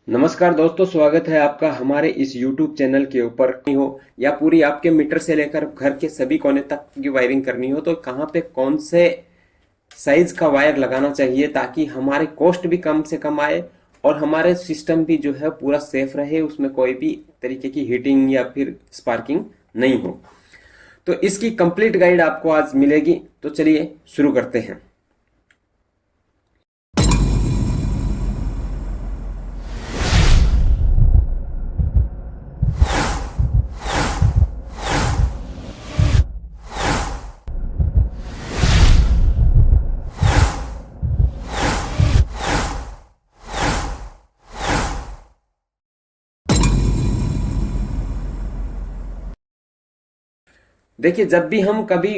नमस्कार दोस्तों, स्वागत है आपका हमारे इस YouTube चैनल के ऊपर। हो या पूरी आपके मीटर से लेकर घर के सभी कोने तक की वायरिंग करनी हो तो कहाँ पे कौन से साइज का वायर लगाना चाहिए ताकि हमारे कॉस्ट भी कम से कम आए और हमारे सिस्टम भी जो है पूरा सेफ रहे, उसमें कोई भी तरीके की हीटिंग या फिर स्पार्किंग नहीं हो। तो इसकी कंप्लीट गाइड आपको आज मिलेगी। तो चलिए शुरू करते हैं। देखिए, जब भी हम कभी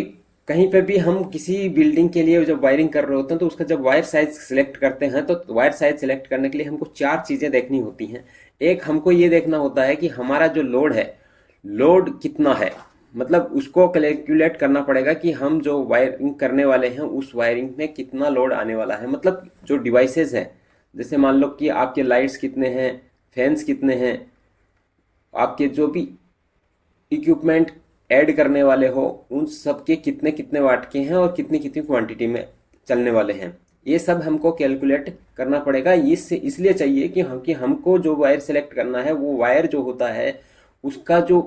कहीं पे भी हम किसी बिल्डिंग के लिए जब वायरिंग कर रहे होते हैं तो उसका जब वायर साइज सिलेक्ट करते हैं तो वायर साइज सिलेक्ट करने के लिए हमको चार चीजें देखनी होती हैं। एक, हमको ये देखना होता है कि हमारा जो लोड है, लोड कितना है। मतलब उसको कैलकुलेट करना पड़ेगा कि हम जो वायरिंग करने वाले हैं उस वायरिंग में कितना लोड आने वाला है। मतलब जो डिवाइसेस हैं, जैसे मान लो कि आपके लाइट्स कितने हैं, फैंस कितने हैं, आपके जो भी इक्विपमेंट ऐड करने वाले हो उन सब के कितने कितने वाट के हैं और कितनी कितनी क्वांटिटी में चलने वाले हैं, ये सब हमको कैलकुलेट करना पड़ेगा। इससे इसलिए चाहिए कि हमको जो वायर सेलेक्ट करना है वो वायर जो होता है उसका जो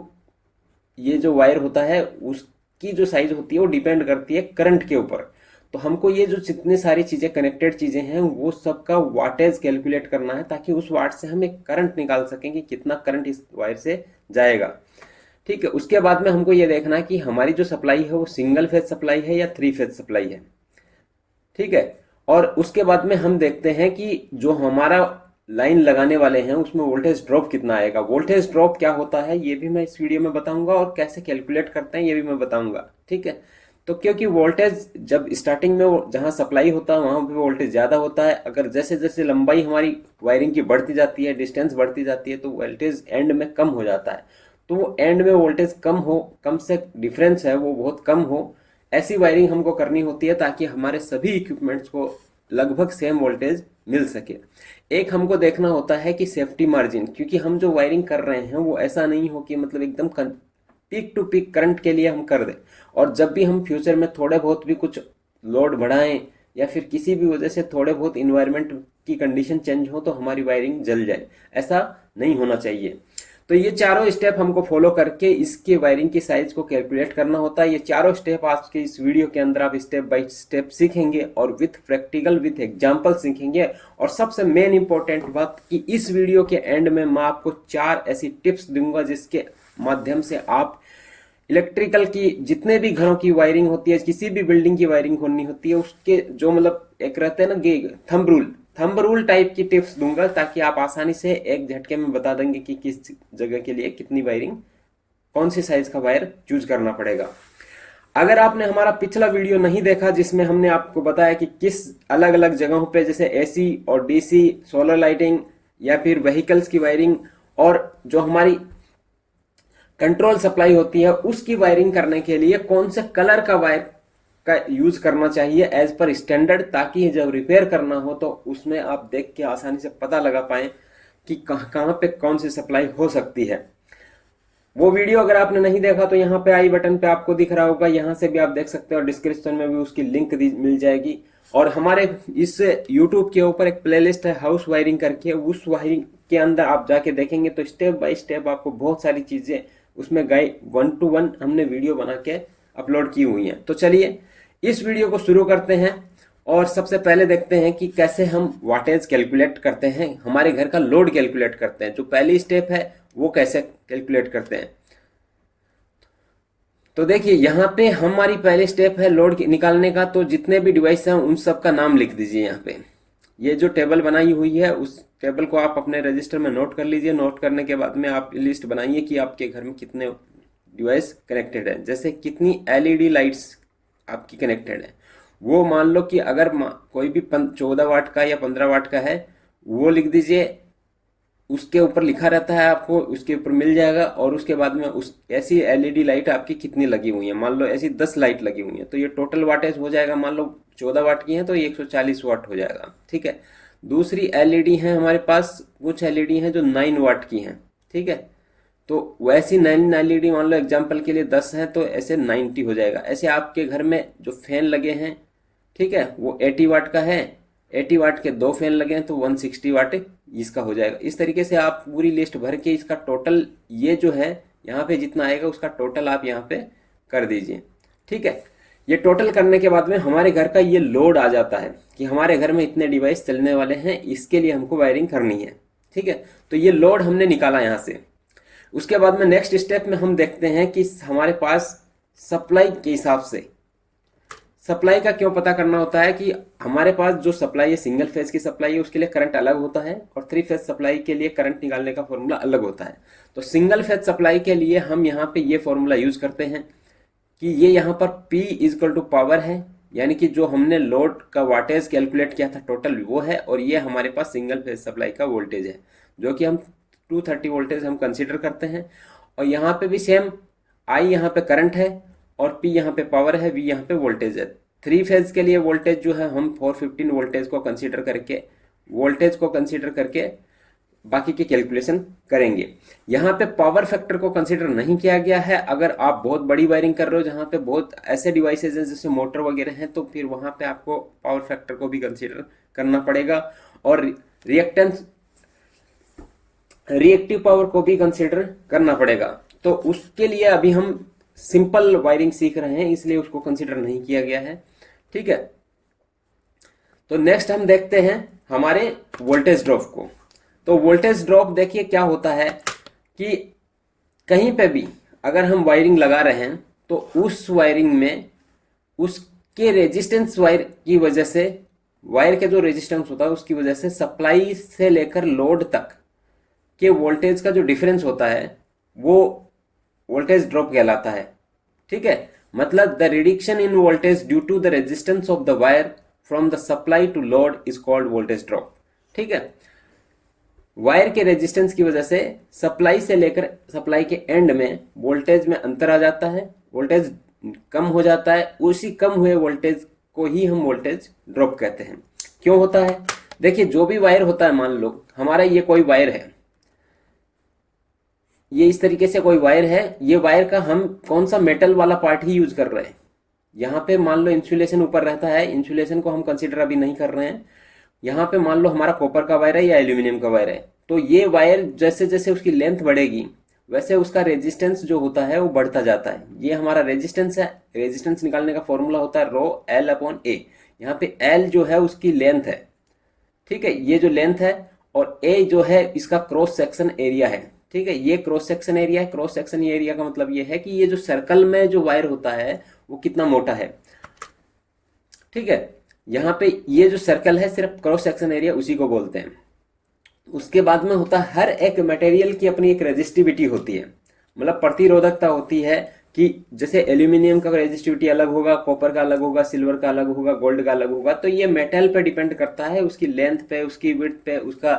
ये जो वायर होता है उसकी जो साइज होती है वो डिपेंड करती है करंट के ऊपर। तो हमको ये जो जितनी सारी चीजें कनेक्टेड चीजें हैं वो सबका वाटेज कैलकुलेट करना है ताकि उस वाट से हम एक करंट निकाल सकें कि कितना करंट इस वायर से जाएगा। ठीक है, उसके बाद में हमको ये देखना है कि हमारी जो सप्लाई है वो सिंगल फेज सप्लाई है या थ्री फेज सप्लाई है। ठीक है, और उसके बाद में हम देखते हैं कि जो हमारा लाइन लगाने वाले हैं उसमें वोल्टेज ड्रॉप कितना आएगा। वोल्टेज ड्रॉप क्या होता है ये भी मैं इस वीडियो में बताऊंगा और कैसे कैलकुलेट करते हैं ये भी मैं बताऊंगा। ठीक है, तो क्योंकि वोल्टेज जब स्टार्टिंग में जहां सप्लाई होता है वहां पे वोल्टेज ज्यादा होता है, अगर जैसे जैसे लंबाई हमारी वायरिंग की बढ़ती जाती है, डिस्टेंस बढ़ती जाती है, तो वोल्टेज एंड में कम हो जाता है। तो वो एंड में वोल्टेज कम हो, कम से डिफरेंस है वो बहुत कम हो, ऐसी वायरिंग हमको करनी होती है ताकि हमारे सभी इक्विपमेंट्स को लगभग सेम वोल्टेज मिल सके। एक हमको देखना होता है कि सेफ्टी मार्जिन, क्योंकि हम जो वायरिंग कर रहे हैं वो ऐसा नहीं हो कि मतलब एकदम पीक टू पीक करंट के लिए हम कर दें और जब भी हम फ्यूचर में थोड़े बहुत भी कुछ लोड बढ़ाएं या फिर किसी भी वजह से थोड़े बहुत इन्वायरमेंट की कंडीशन चेंज हो तो हमारी वायरिंग जल जाए, ऐसा नहीं होना चाहिए। तो ये चारों स्टेप हमको फॉलो करके इसके वायरिंग की साइज को कैलकुलेट करना होता है। ये चारों स्टेप आज के इस वीडियो के अंदर आप स्टेप बाय स्टेप सीखेंगे और विथ प्रैक्टिकल विथ एग्जांपल सीखेंगे। और सबसे मेन इंपॉर्टेंट बात कि इस वीडियो के एंड में मैं आपको चार ऐसी टिप्स दूंगा जिसके माध्यम से आप इलेक्ट्रिकल की जितने भी घरों की वायरिंग होती है, किसी भी बिल्डिंग की वायरिंग होनी होती है, उसके जो मतलब एक रहते हैं ना थंब रूल टाइप की टिप्स दूंगा ताकि आप आसानी से एक झटके में बता देंगे कि किस जगह के लिए कितनी वायरिंग, कौन सी साइज का वायर चूज करना पड़ेगा। अगर आपने हमारा पिछला वीडियो नहीं देखा जिसमें हमने आपको बताया कि किस अलग अलग जगहों पे जैसे एसी और डीसी, सोलर लाइटिंग या फिर व्हीकल्स की वायरिंग और जो हमारी कंट्रोल सप्लाई होती है उसकी वायरिंग करने के लिए कौन से कलर का वायर का यूज करना चाहिए एज पर स्टैंडर्ड, ताकि जब रिपेयर करना हो तो उसमें आप देख के आसानी से पता लगा पाए कि कहां पे कौन सी सप्लाई हो सकती है। वो वीडियो अगर आपने नहीं देखा तो यहाँ पे आई बटन पे आपको दिख रहा होगा, यहाँ से भी आप देख सकते हो और डिस्क्रिप्शन में भी उसकी लिंक मिल जाएगी। और हमारे इस यूट्यूब के ऊपर एक प्लेलिस्ट है हाउस वायरिंग करके, उस वायरिंग के अंदर आप जाके देखेंगे तो स्टेप बाय स्टेप आपको बहुत सारी चीजें उसमें गाइड 1 to 1 हमने वीडियो बना के अपलोड की हुई हैं। तो चलिए इस वीडियो को शुरू करते हैं और सबसे पहले देखते हैं कि कैसे हम वाटेज कैलकुलेट करते हैं, हमारे घर का लोड कैलकुलेट करते हैं। जो पहली स्टेप है वो कैसे कैलकुलेट करते हैं, तो देखिए यहाँ पे हमारी पहली स्टेप है लोड निकालने का। तो जितने भी डिवाइस हैं उन सब का नाम लिख दीजिए। यहाँ पे ये जो टेबल बनाई हुई है उस टेबल को आप अपने रजिस्टर में नोट कर लीजिए। नोट करने के बाद में आप लिस्ट बनाइए कि आपके घर में कितने डिवाइस कनेक्टेड है, जैसे कितनी एलईडी लाइट्स आपकी कनेक्टेड है। वो मान लो कि अगर कोई भी 14 वाट का या 15 वाट का है वो लिख दीजिए। उसके ऊपर लिखा रहता है, आपको उसके ऊपर मिल जाएगा। और उसके बाद में उस ऐसी एलईडी लाइट आपकी कितनी लगी हुई है, मान लो ऐसी 10 लाइट लगी हुई है तो ये टोटल वाटेज हो जाएगा। मान लो 14 वाट की है तो ये 140 वाट हो जाएगा। ठीक है, दूसरी एलईडी है हमारे पास, कुछ एलईडी हैं जो 9 वाट की हैं, ठीक है। तो वैसी 9 एलईडी मान लो एग्जांपल के लिए 10 हैं तो ऐसे 90 हो जाएगा। ऐसे आपके घर में जो फैन लगे हैं, ठीक है, वो 80 वाट का है, 80 वाट के 2 फैन लगे हैं तो 160 वाट इसका हो जाएगा। इस तरीके से आप पूरी लिस्ट भर के इसका टोटल ये जो है यहाँ पे जितना आएगा उसका टोटल आप यहाँ पे कर दीजिए, ठीक है। ये टोटल करने के बाद में हमारे घर का ये लोड आ जाता है कि हमारे घर में इतने डिवाइस चलने वाले हैं, इसके लिए हमको वायरिंग करनी है, ठीक है। तो ये लोड हमने निकाला यहाँ से। उसके बाद में नेक्स्ट स्टेप में हम देखते हैं कि हमारे पास सप्लाई के हिसाब से, सप्लाई का क्यों पता करना होता है कि हमारे पास जो सप्लाई है सिंगल फेज की सप्लाई है उसके लिए करंट अलग होता है और 3 फेज सप्लाई के लिए करंट निकालने का फॉर्मूला अलग होता है। तो सिंगल फेज सप्लाई के लिए हम यहाँ पे ये फॉर्मूला यूज करते हैं कि ये यहाँ पर P इक्वल टू पावर है, यानी कि जो हमने लोड का वाटेज कैलकुलेट किया था टोटल वो है, और ये हमारे पास सिंगल फेज सप्लाई का वोल्टेज है जो कि हम 230 वोल्टेज हम कंसीडर करते हैं। और यहाँ पे भी सेम, I यहाँ पे करंट है और P यहाँ पे पावर है, V यहाँ पे वोल्टेज है। 3 फेज के लिए वोल्टेज जो है हम 415 वोल्टेज को कंसीडर करके बाकी की कैलकुलेशन करेंगे। यहाँ पे पावर फैक्टर को कंसीडर नहीं किया गया है। अगर आप बहुत बड़ी वायरिंग कर रहे हो जहाँ पे बहुत ऐसे डिवाइसेज हैं जैसे मोटर वगैरह हैं तो फिर वहाँ पे आपको पावर फैक्टर को भी कंसीडर करना पड़ेगा और रिएक्टिव पावर को भी कंसीडर करना पड़ेगा। तो उसके लिए अभी हम सिंपल वायरिंग सीख रहे हैं इसलिए उसको कंसीडर नहीं किया गया है, ठीक है। तो नेक्स्ट हम देखते हैं हमारे वोल्टेज ड्रॉप को। तो वोल्टेज ड्रॉप देखिए क्या होता है कि कहीं पे भी अगर हम वायरिंग लगा रहे हैं तो उस वायरिंग में उसके रेजिस्टेंस वायर की वजह से, वायर के जो रेजिस्टेंस होता है उसकी वजह से सप्लाई से लेकर लोड तक के वोल्टेज का जो डिफरेंस होता है वो वोल्टेज ड्रॉप कहलाता है, ठीक है। मतलब the reduction in voltage due to the resistance of the wire from the supply to load is called voltage drop, ठीक है। वायर के रेजिस्टेंस की वजह से सप्लाई से लेकर सप्लाई के एंड में वोल्टेज में अंतर आ जाता है, वोल्टेज कम हो जाता है, उसी कम हुए वोल्टेज को ही हम वोल्टेज ड्रॉप कहते हैं। क्यों होता है? देखिए जो भी वायर होता है, मान लो हमारा ये कोई वायर है, ये इस तरीके से कोई वायर है, ये वायर का हम कौन सा मेटल वाला पार्ट ही यूज कर रहे हैं। यहाँ पे मान लो इंसुलेशन ऊपर रहता है, इंसुलेशन को हम कंसीडर अभी नहीं कर रहे हैं। यहाँ पे मान लो हमारा कॉपर का वायर है या एल्यूमिनियम का वायर है, तो ये वायर जैसे जैसे उसकी लेंथ बढ़ेगी वैसे उसका रेजिस्टेंस जो होता है वो बढ़ता जाता है। ये हमारा रेजिस्टेंस है। रेजिस्टेंस निकालने का फॉर्मूला होता है रो एल अपॉन ए। यहाँ पे एल जो है उसकी लेंथ है, ठीक है, ये जो लेंथ है, और ए जो है इसका क्रॉस सेक्शन एरिया है, ठीक है। ये क्रॉस सेक्शन एरिया है। क्रॉस सेक्शन एरिया का मतलब ये है कि ये जो सर्कल में जो वायर होता है वो कितना मोटा है, ठीक है। यहाँ पे ये जो सर्कल है सिर्फ क्रॉस सेक्शन एरिया उसी को बोलते हैं। उसके बाद में होता है हर एक मटेरियल की अपनी एक रेजिस्टिविटी होती है, मतलब प्रतिरोधकता होती है कि जैसे एल्यूमिनियम का रेजिस्टिविटी अलग होगा, कॉपर का अलग होगा, सिल्वर का अलग होगा, गोल्ड का अलग होगा। तो ये मेटल पे डिपेंड करता है, उसकी लेंथ पे, उसकी विड्थ पे, उसका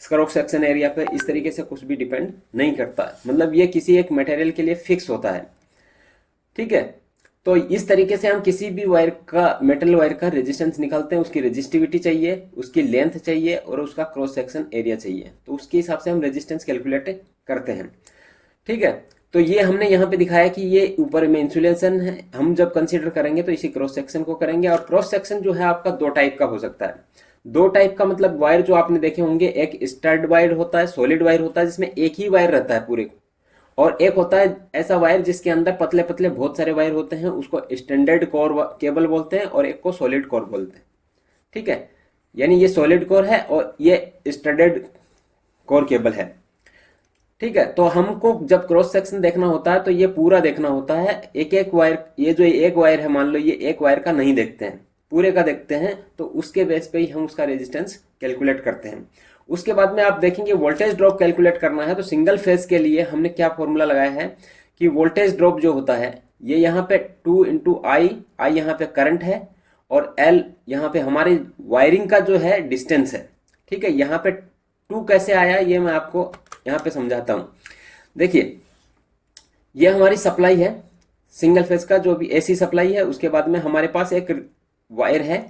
क्रॉस सेक्शन एरिया पे, इस तरीके से कुछ भी डिपेंड नहीं करता। मतलब ये किसी एक मटेरियल के लिए फिक्स होता है, ठीक है। तो इस तरीके से हम किसी भी वायर का, मेटल वायर का रेजिस्टेंस निकालते हैं। उसकी रेजिस्टिविटी चाहिए, उसकी लेंथ चाहिए और उसका क्रॉस सेक्शन एरिया चाहिए, तो उसके हिसाब से हम रेजिस्टेंस कैलकुलेट करते हैं, ठीक है। तो ये हमने यहाँ पे दिखाया कि ये ऊपर में इंसुलेशन है, हम जब कंसीडर करेंगे तो इसी क्रॉस सेक्शन को करेंगे। और क्रॉस सेक्शन जो है आपका दो टाइप का हो सकता है। दो टाइप का मतलब वायर जो आपने देखे होंगे, एक स्टड वायर होता है, सॉलिड वायर होता है जिसमें एक ही वायर रहता है पूरे, और एक होता है ऐसा वायर जिसके अंदर पतले पतले बहुत सारे वायर होते हैं, उसको स्टैंडर्ड कोर केबल बोलते हैं और एक को सॉलिड कोर बोलते हैं, ठीक है। यानी ये सॉलिड कोर है और ये स्टैंडर्ड कोर केबल है, ठीक है। तो हमको जब क्रॉस सेक्शन देखना होता है तो ये पूरा देखना होता है। एक एक वायर, ये जो एक वायर है, मान लो ये एक वायर का नहीं देखते हैं, पूरे का देखते हैं, तो उसके बेस पे ही हम उसका रेजिस्टेंस कैलकुलेट करते हैं। उसके बाद में आप देखेंगे वोल्टेज ड्रॉप कैलकुलेट करना है तो सिंगल फेज के लिए हमने क्या फॉर्मूला लगाया है कि वोल्टेज ड्रॉप जो होता है ये यहाँ पे 2 इंटू आई यहाँ पे करंट है और एल यहाँ पे हमारी वायरिंग का जो है डिस्टेंस है, ठीक है। यहाँ पे 2 कैसे आया ये मैं आपको यहाँ पे समझाता हूँ। देखिए ये हमारी सप्लाई है सिंगल फेज का, जो भी एसी सप्लाई है। उसके बाद में हमारे पास एक वायर है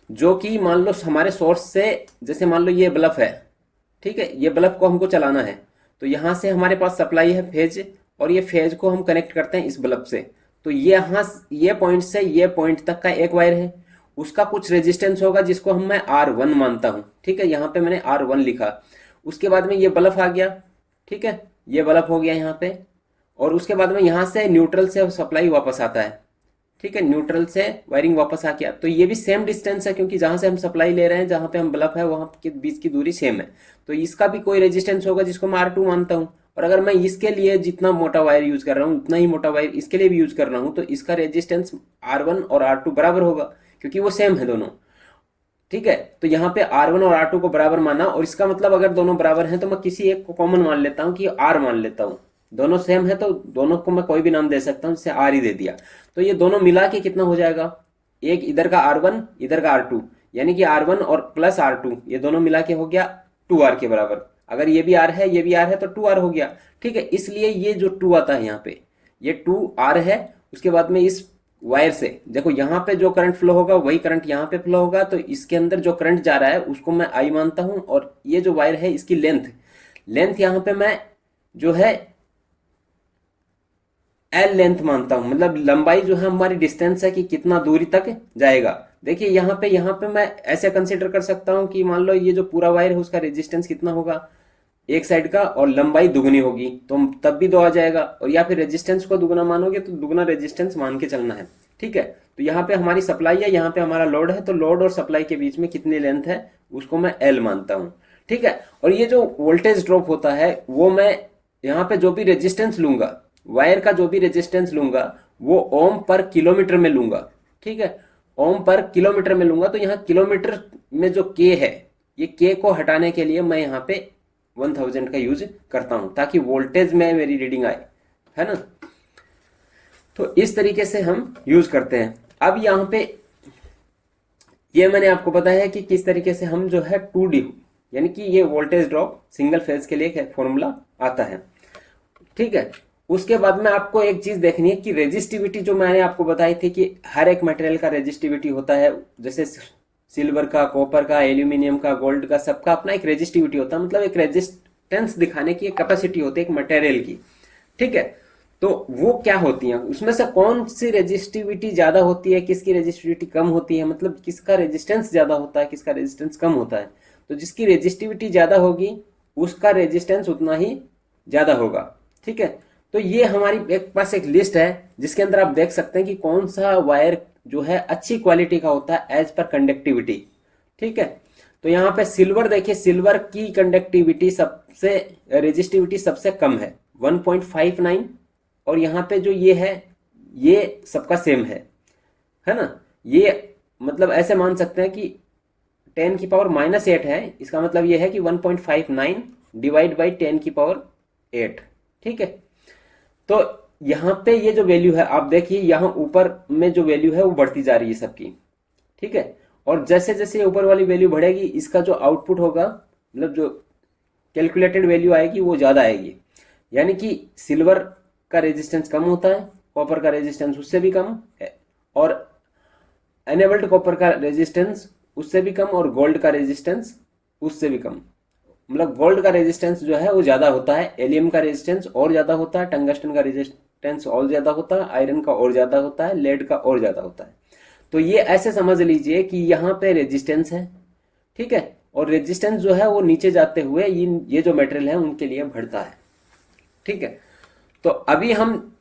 जो कि मान लो हमारे सोर्स से, जैसे मान लो ये बल्ब है, ठीक है, ये बल्ब को हमको चलाना है, तो यहाँ से हमारे पास सप्लाई है फेज, और ये फेज को हम कनेक्ट करते हैं इस बल्ब से। तो ये यहाँ ये पॉइंट से ये पॉइंट तक का एक वायर है, उसका कुछ रेजिस्टेंस होगा जिसको हम मैं R1 मानता हूँ, ठीक है, यहाँ पे मैंने R1 लिखा। उसके बाद में ये बल्ब आ गया, ठीक है, ये बल्ब हो गया यहाँ पे, और उसके बाद में यहाँ से न्यूट्रल से सप्लाई वापस आता है, ठीक है, न्यूट्रल से वायरिंग वापस आ गया। तो ये भी सेम डिस्टेंस है, क्योंकि जहां से हम सप्लाई ले रहे हैं, जहां पे हम बल्ब है, वहां के बीच की दूरी सेम है। तो इसका भी कोई रेजिस्टेंस होगा जिसको मैं R2 मानता हूँ। और अगर मैं इसके लिए जितना मोटा वायर यूज कर रहा हूँ, उतना ही मोटा वायर इसके लिए भी यूज कर रहा हूँ, तो इसका रेजिस्टेंस R1 और R2 बराबर होगा, क्योंकि वो सेम है दोनों, ठीक है। तो यहाँ पे R1 और R2 को बराबर माना, और इसका मतलब अगर दोनों बराबर हैं तो मैं किसी एक को कॉमन मान लेता हूँ कि R मान लेता हूँ। दोनों सेम है तो दोनों को मैं कोई भी नाम दे सकता हूँ, जैसे R ही दे दिया। तो ये दोनों मिला के कितना हो जाएगा, एक इधर का R1 इधर का R2, यानी कि R1 और प्लस R2 ये दोनों मिला के हो गया 2R के बराबर। अगर ये भी R है ये भी R है तो 2R हो गया, ठीक है। इसलिए ये जो 2 आता है यहाँ पे, ये 2R है। उसके बाद में इस वायर से देखो, यहाँ पे जो करंट फ्लो होगा वही करंट यहाँ पे फ्लो होगा, तो इसके अंदर जो करंट जा रहा है उसको मैं I मानता हूँ। और ये जो वायर है इसकी लेंथ, लेंथ यहाँ पे मैं जो है L लेंथ मानता हूँ, मतलब लंबाई जो है हमारी डिस्टेंस है कि कितना दूरी तक जाएगा। देखिए यहाँ पे मैं ऐसे कंसीडर कर सकता हूँ कि मान लो ये जो पूरा वायर है उसका रेजिस्टेंस कितना होगा एक साइड का, और लंबाई दुगनी होगी तो तब भी 2 आ जाएगा। और या फिर रेजिस्टेंस को दुगना मानोगे तो दुगना रेजिस्टेंस मान के चलना है, ठीक है। तो यहाँ पे हमारी सप्लाई है, यहाँ पे हमारा लोड है, तो लोड और सप्लाई के बीच में कितनी लेंथ है उसको मैं L मानता हूँ, ठीक है। और ये जो वोल्टेज ड्रॉप होता है वो मैं यहाँ पे जो भी रेजिस्टेंस लूंगा, वायर का जो भी रेजिस्टेंस लूंगा वो ओम पर किलोमीटर में लूंगा, ठीक है, ओम पर किलोमीटर में लूंगा। तो यहाँ किलोमीटर में जो के है, ये के को हटाने के लिए मैं यहाँ पे 1000 का यूज करता हूं, ताकि वोल्टेज में मेरी रीडिंग आए, है ना। तो इस तरीके से हम यूज करते हैं। अब यहाँ पे ये मैंने आपको बताया है कि किस तरीके से हम जो है 2D, यानी कि ये वोल्टेज ड्रॉप सिंगल फेज के लिए फॉर्मूला आता है, ठीक है। उसके बाद में आपको एक चीज देखनी है कि रेजिस्टिविटी जो मैंने आपको बताई थी कि हर एक मटेरियल का रेजिस्टिविटी होता है, जैसे सिल्वर का, कॉपर का, एल्यूमिनियम का, गोल्ड का, सबका अपना एक रेजिस्टिविटी होता है, मतलब एक रेजिस्टेंस दिखाने की एक कैपेसिटी होती है एक मटेरियल की, ठीक है। तो वो क्या होती है, उसमें से कौन सी रेजिस्टिविटी ज्यादा होती है, किसकी रेजिस्टिविटी कम होती है, मतलब किसका रेजिस्टेंस ज्यादा होता है, किसका रेजिस्टेंस कम होता है। तो जिसकी रेजिस्टिविटी ज्यादा होगी उसका रेजिस्टेंस उतना ही ज्यादा होगा, ठीक है। तो ये हमारी एक पास एक लिस्ट है जिसके अंदर आप देख सकते हैं कि कौन सा वायर जो है अच्छी क्वालिटी का होता है एज पर कंडक्टिविटी, ठीक है। तो यहाँ पे सिल्वर देखिए, सिल्वर की कंडक्टिविटी सबसे, रेजिस्टिविटी सबसे कम है 1.59, और यहाँ पे जो ये है ये सबका सेम है ना। ये मतलब ऐसे मान सकते हैं कि 10⁻⁸ है, इसका मतलब ये है कि 1.59 डिवाइड बाई 10⁸8, ठीक है। तो यहाँ पे ये जो वैल्यू है आप देखिए, यहाँ ऊपर में जो वैल्यू है वो बढ़ती जा रही है सबकी, ठीक है। और जैसे जैसे ऊपर वाली वैल्यू बढ़ेगी इसका जो आउटपुट होगा, मतलब जो कैलकुलेटेड वैल्यू आएगी वो ज्यादा आएगी। यानी कि सिल्वर का रेजिस्टेंस कम होता है, कॉपर का रेजिस्टेंस उससे भी कम है, और एनेबल्ड कॉपर का रेजिस्टेंस उससे भी कम, और गोल्ड का रेजिस्टेंस उससे भी कम। मतलब गोल्ड का रेजिस्टेंस जो है वो ज्यादा होता है, एलियम का रेजिस्टेंस और ज्यादा होता है, टंगस्टन का रेजिस्टेंस और ज्यादा होता है, आयरन का और ज्यादा होता है, लेड का और ज्यादा होता है। तो ये ऐसे समझ लीजिए कि यहाँ पे रेजिस्टेंस है, ठीक है, और रेजिस्टेंस जो है वो नीचे जाते हुए ये जो मेटेरियल है उनके लिए बढ़ता है, ठीक है। तो अभी हम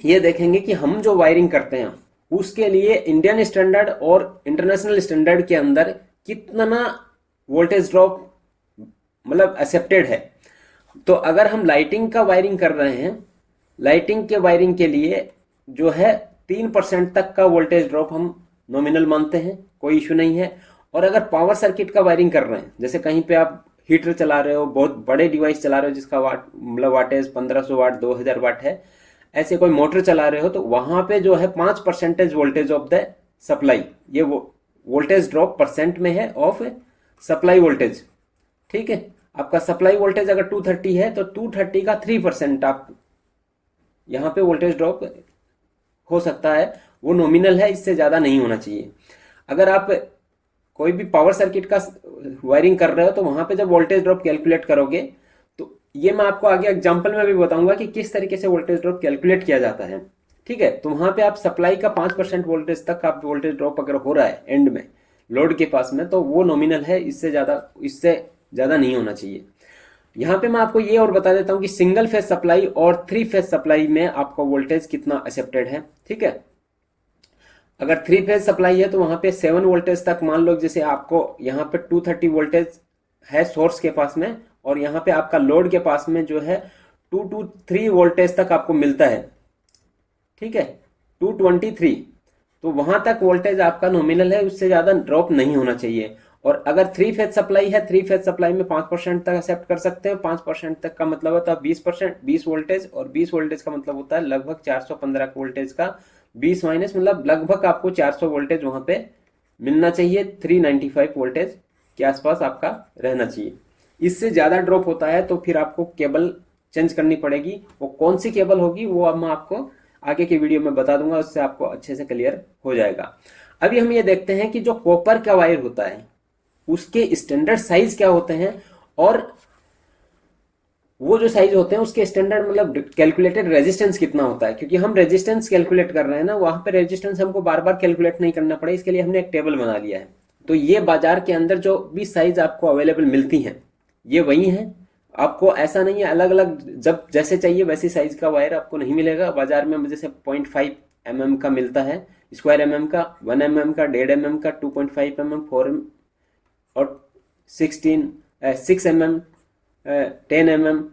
ये देखेंगे कि हम जो वायरिंग करते हैं उसके लिए इंडियन स्टैंडर्ड और इंटरनेशनल स्टैंडर्ड के अंदर कितना वोल्टेज ड्रॉप मतलब एक्सेप्टेड है। तो अगर हम लाइटिंग का वायरिंग कर रहे हैं, लाइटिंग के वायरिंग के लिए जो है 3% तक का वोल्टेज ड्रॉप हम नॉमिनल मानते हैं, कोई इशू नहीं है। और अगर पावर सर्किट का वायरिंग कर रहे हैं, जैसे कहीं पे आप हीटर चला रहे हो, बहुत बड़े डिवाइस चला रहे हो जिसका वाट मतलब वाटेज 1500 वाट 2000 वाट है, ऐसे कोई मोटर चला रहे हो, तो वहां पे जो है 5% वोल्टेज ऑफ द सप्लाई, ये वो वोल्टेज ड्रॉप परसेंट में है ऑफ सप्लाई वोल्टेज, ठीक है। आपका सप्लाई वोल्टेज अगर 230 है तो 230 का 3% आप यहाँ पे वोल्टेज ड्रॉप हो सकता है, वो नॉमिनल है, इससे ज्यादा नहीं होना चाहिए। अगर आप कोई भी पावर सर्किट का वायरिंग कर रहे हो तो वहां पे जब वोल्टेज ड्रॉप कैलकुलेट करोगे तो ये मैं आपको आगे एग्जांपल में भी बताऊंगा कि किस तरीके से वोल्टेज ड्रॉप कैलकुलेट किया जाता है। ठीक है, तो वहां पे आप सप्लाई का 5% वोल्टेज तक आप वोल्टेज ड्रॉप अगर हो रहा है एंड में लोड के पास में, तो वो नॉमिनल है, इससे ज्यादा नहीं होना चाहिए। यहाँ पे मैं आपको ये और बता देता हूँ कि सिंगल फेज सप्लाई और 3 फेज सप्लाई में आपका वोल्टेज कितना एक्सेप्टेड है। ठीक है, अगर 3 फेज सप्लाई है तो वहां पे 7 वोल्टेज तक, मान लो जैसे आपको यहाँ पे 230 वोल्टेज है सोर्स के पास में, और यहाँ पे आपका लोड के पास में जो है 223 वोल्टेज तक आपको मिलता है। ठीक है, 223, तो वहां तक वोल्टेज आपका नॉमिनल है, उससे ज्यादा ड्रॉप नहीं होना चाहिए। और अगर 3 फेज सप्लाई है, 3 फेज सप्लाई में 5% तक एक्सेप्ट कर सकते हैं। 5% तक का मतलब होता है 20%, 20 वोल्टेज, और 20 वोल्टेज का मतलब होता है लगभग 415 वोल्टेज का 20 माइनस, मतलब लगभग आपको 400 वोल्टेज वहां पे मिलना चाहिए। 395 वोल्टेज के आसपास आपका रहना चाहिए। इससे ज्यादा ड्रॉप होता है तो फिर आपको केबल चेंज करनी पड़ेगी। वो कौन सी केबल होगी वो अब मैं आपको आगे के वीडियो में बता दूंगा, उससे आपको अच्छे से क्लियर हो जाएगा। अभी हम ये देखते हैं कि जो कॉपर का वायर होता है उसके स्टैंडर्ड साइज क्या होते हैं, और वो जो साइज होते हैं उसके स्टैंडर्ड मतलब कैलकुलेटेड रेजिस्टेंस कितना होता है। क्योंकि हम रेजिस्टेंस कैलकुलेट कर रहे हैं ना, वहां पे रेजिस्टेंस हमको बार बार कैलकुलेट नहीं करना पड़े, इसके लिए हमने एक टेबल बना लिया है। तो ये बाजार के अंदर जो भी साइज आपको अवेलेबल मिलती हैं ये वही हैं। आपको ऐसा नहीं है अलग अलग जब जैसे चाहिए वैसी साइज का वायर आपको नहीं मिलेगा बाजार में। जैसे 0.5 mm का मिलता है, स्क्वायर mm का, 1 mm का, 1.5 mm का, 2.5 mm, 4 mm और 6 mm, 10 mm,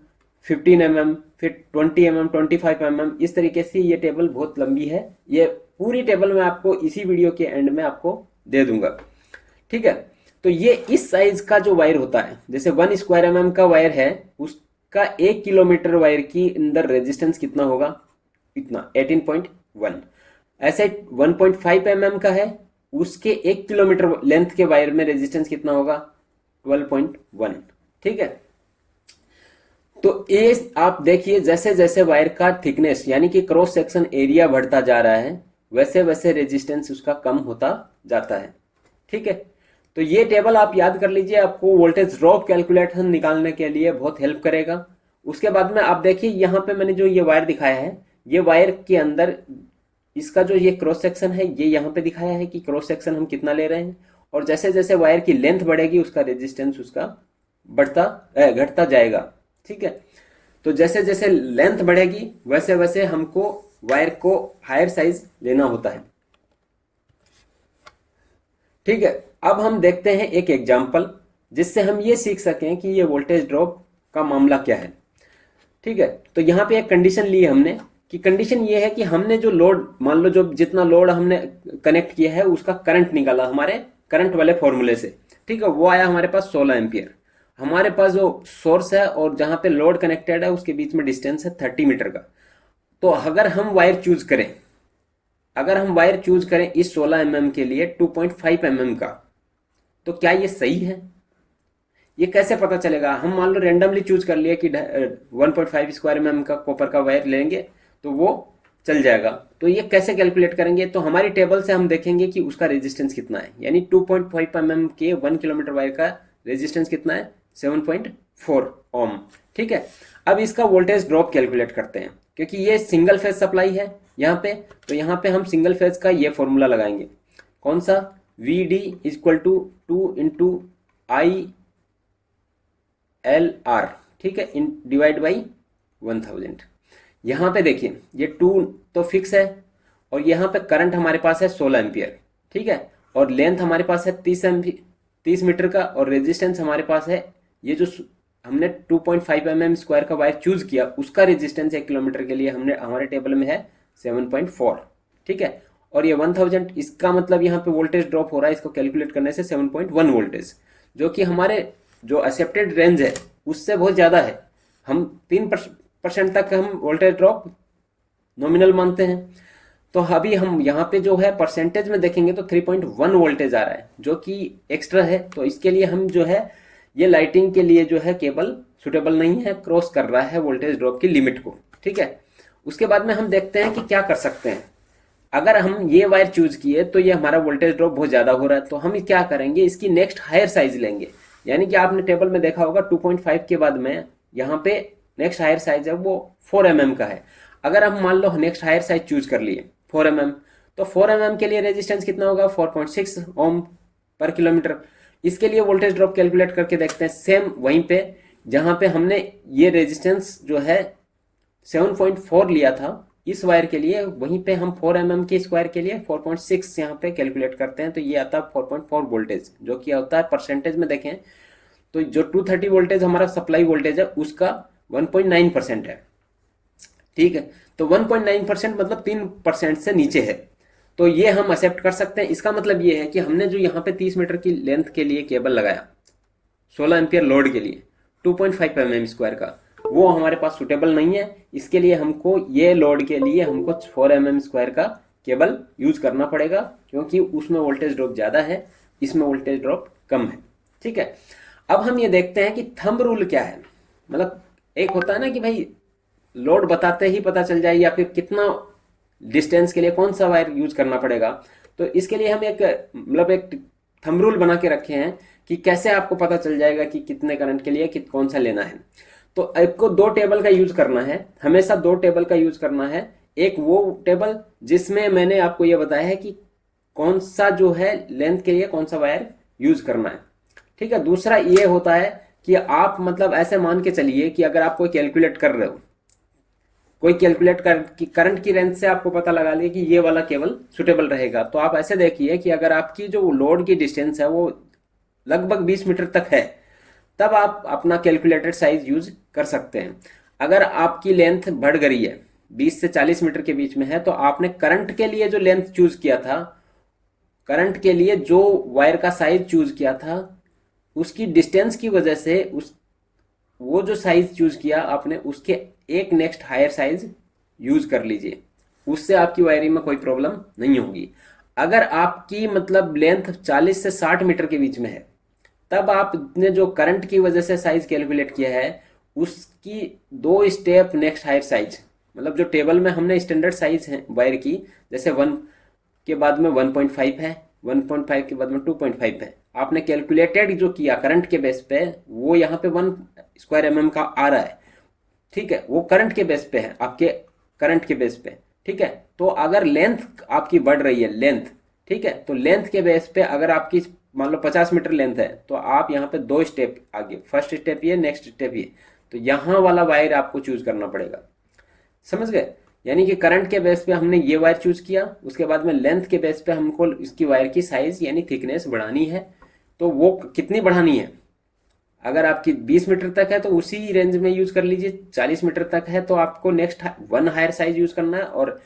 15 mm, फिर 20 mm, 25 mm, इस तरीके से ये टेबल बहुत लंबी है। ये पूरी टेबल मैं आपको इसी वीडियो के एंड में आपको दे दूंगा। ठीक है, तो ये इस साइज का जो वायर होता है, जैसे 1 स्क्वायर mm का वायर है, उसका 1 किलोमीटर वायर की अंदर रेजिस्टेंस कितना होगा, इतना 18.1। ऐसे 1.5 mm का है, उसके 1 किलोमीटर लेंथ के वायर में रेजिस्टेंस कितना होगा, 12.1। ठीक है, तो ये आप देखिए जैसे जैसे वायर का थिकनेस यानी कि क्रॉस सेक्शन एरिया बढ़ता जा रहा है वैसे वैसे रेजिस्टेंस उसका कम होता जाता है। ठीक है, तो ये टेबल आप याद कर लीजिए, आपको वोल्टेज ड्रॉप कैलकुलेशन निकालने के लिए बहुत हेल्प करेगा। उसके बाद में आप देखिए यहाँ पे मैंने जो ये वायर दिखाया है, ये वायर के अंदर इसका जो ये क्रॉस सेक्शन है ये यहाँ पे दिखाया है कि क्रॉस सेक्शन हम कितना ले रहे हैं, और जैसे जैसे वायर की लेंथ बढ़ेगी उसका रेजिस्टेंस उसका घटता जाएगा। ठीक है, तो जैसे जैसे लेंथ बढ़ेगी वैसे वैसे हमको वायर को हायर साइज लेना होता है। ठीक है, अब हम देखते हैं एक एग्जांपल जिससे हम ये सीख सकें कि ये वोल्टेज ड्रॉप का मामला क्या है। ठीक है, तो यहाँ पे एक कंडीशन ली हमने कि कंडीशन ये है कि हमने जो लोड, मान लो जो जितना लोड हमने कनेक्ट किया है उसका करंट निकाला हमारे करंट वाले फॉर्मूले से। ठीक है, वो आया हमारे पास 16 एम्पियर। हमारे पास जो सोर्स है और जहां पे लोड कनेक्टेड है उसके बीच में डिस्टेंस है 30 मीटर का। तो अगर हम वायर चूज करें इस 16 mm के लिए 2.5 mm का, तो क्या ये सही है? ये कैसे पता चलेगा? हम मान लो रेंडमली चूज कर लिए कि 1.5 स्क्वायर mm का कॉपर का वायर लेंगे तो वो चल जाएगा। तो ये कैसे कैलकुलेट करेंगे? तो हमारी टेबल से हम देखेंगे कि उसका रेजिस्टेंस कितना है, यानी 2.5 mm के 1 किलोमीटर वायर का रेजिस्टेंस कितना है, 7.4 ओम। ठीक है, अब इसका वोल्टेज ड्रॉप कैलकुलेट करते हैं क्योंकि ये सिंगल फेज सप्लाई है यहाँ पे। तो यहाँ पे हम सिंगल फेज का ये फॉर्मूला लगाएंगे, कौन सा, VD equal to 2 into ILR। ठीक है, डिवाइड बाई 1000। यहाँ पे देखिए ये 2 तो फिक्स है, और यहाँ पे करंट हमारे पास है 16 एम्पियर। ठीक है, और लेंथ हमारे पास है 30 मीटर का, और रेजिस्टेंस हमारे पास है ये जो हमने 2.5 mm स्क्वायर का वायर चूज किया उसका रेजिस्टेंस 1 किलोमीटर के लिए हमारे टेबल में है 7.4। ठीक है, और ये 1000, इसका मतलब यहाँ पे वोल्टेज ड्रॉप हो रहा है इसको कैलकुलेट करने से 7.1 वोल्टेज, जो कि हमारे जो एक्सेप्टेड रेंज है उससे बहुत ज्यादा है। हम 3% तक हम वोल्टेज ड्रॉप नॉमिनल मानते हैं। तो अभी हम यहाँ पे जो है परसेंटेज में देखेंगे तो 3.1 वोल्टेज आ रहा है जो कि एक्स्ट्रा है। तो इसके लिए हम जो है ये लाइटिंग के लिए जो है केबल सुटेबल नहीं है, क्रॉस कर रहा है वोल्टेज ड्रॉप की लिमिट को। ठीक है, उसके बाद में हम देखते हैं कि क्या कर सकते हैं। अगर हम ये वायर चूज किए तो ये हमारा वोल्टेज ड्रॉप बहुत ज़्यादा हो रहा है, तो हम क्या करेंगे, इसकी नेक्स्ट हायर साइज लेंगे। यानी कि आपने टेबल में देखा होगा 2.5 के बाद में यहाँ पे नेक्स्ट हायर साइज है वो 4 mm का है। अगर हम मान लो नेक्स्ट हायर साइज चूज कर लिए 4 mm, तो 4 mm के लिए रेजिस्टेंस कितना होगा, 4.6 ओम पर किलोमीटर। इसके लिए वोल्टेज ड्रॉप कैलकुलेट करके देखते हैं, सेम वहीं पे जहाँ पे हमने ये रेजिस्टेंस जो है 7.4 लिया था इस वायर के लिए, वहीं पे हम 4 mm के स्क्वायर के लिए 4.6 यहाँ पे कैलकुलेट करते हैं, तो ये आता है 4.4 वोल्टेज, जो कि होता है परसेंटेज में देखें तो जो 230 वोल्टेज हमारा सप्लाई वोल्टेज है उसका 1.9% है। ठीक है, तो 1.9% मतलब 3% से नीचे है, तो ये हम एक्सेप्ट कर सकते हैं। इसका मतलब ये है कि हमने जो यहाँ पे 30 मीटर की लेंथ के लिए केबल लगाया 16 एम्पियर लोड के लिए 2.5 mm स्क्वायर का, वो हमारे पास सुटेबल नहीं है। इसके लिए हमको ये लोड के लिए हमको 4 mm स्क्वायर का केबल यूज करना पड़ेगा, क्योंकि उसमें वोल्टेज ड्रॉप ज़्यादा है, इसमें वोल्टेज ड्रॉप कम है। ठीक है, अब हम ये देखते हैं कि थंब रूल क्या है। मतलब एक होता है ना कि भाई लोड बताते ही पता चल जाए, या फिर कितना डिस्टेंस के लिए कौन सा वायर यूज करना पड़ेगा, तो इसके लिए हम एक थंब रूल बना के रखे हैं कि कैसे आपको पता चल जाएगा कि कितने करंट के लिए कौन सा लेना है। तो आपको 2 टेबल का यूज करना है, हमेशा 2 टेबल का यूज करना है। एक वो टेबल जिसमें मैंने आपको ये बताया है कि कौन सा जो है लेंथ के लिए कौन सा वायर यूज करना है। ठीक है, दूसरा ये होता है कि आप मतलब ऐसे मान के चलिए कि अगर आप कोई कैलकुलेट कर रहे हो, कोई कैलकुलेट कर कि करंट की रेंज से आपको पता लगा लिया कि ये वाला केबल सुटेबल रहेगा, तो आप ऐसे देखिए कि अगर आपकी जो लोड की डिस्टेंस है वो लगभग 20 मीटर तक है, तब आप अपना कैलकुलेटेड साइज यूज कर सकते हैं। अगर आपकी लेंथ बढ़ गई है 20 से 40 मीटर के बीच में है, तो आपने करंट के लिए जो लेंथ चूज किया था, करंट के लिए जो वायर का साइज चूज किया था, उसकी डिस्टेंस की वजह से वो जो साइज चूज किया आपने, उसके एक नेक्स्ट हायर साइज यूज कर लीजिए, उससे आपकी वायरिंग में कोई प्रॉब्लम नहीं होगी। अगर आपकी मतलब लेंथ 40 से 60 मीटर के बीच में है, तब आपने जो करंट की वजह से साइज कैलकुलेट किया है उसकी 2 स्टेप नेक्स्ट हायर साइज, मतलब जो टेबल में हमने स्टैंडर्ड साइज है वायर की, जैसे 1 के बाद में 1.5 है, 1.5 के बाद में 2.5 है, आपने कैलकुलेटेड जो किया करंट के बेस पे, वो यहाँ पे 1 स्क्वायर mm का आ रहा है। ठीक है, वो करंट के बेस पे है, आपके करंट के बेस पे। ठीक है, तो अगर लेंथ आपकी बढ़ रही है लेंथ, ठीक है, तो लेंथ के बेस पे अगर आपकी मान लो 50 मीटर लेंथ है, तो आप यहाँ पे 2 स्टेप आगे, फर्स्ट स्टेप ये, नेक्स्ट स्टेप ये, तो यहाँ वाला वायर आपको चूज करना पड़ेगा। समझ गए? यानी कि करंट के बेस पे हमने ये वायर चूज किया, उसके बाद में लेंथ के बेस पे हमको इसकी वायर की साइज यानी थिकनेस बढ़ानी है। तो वो कितनी बढ़ानी है, अगर आपकी 20 मीटर तक है तो उसी रेंज में यूज कर लीजिए, 40 मीटर तक है तो आपको नेक्स्ट 1 हायर साइज यूज करना है, और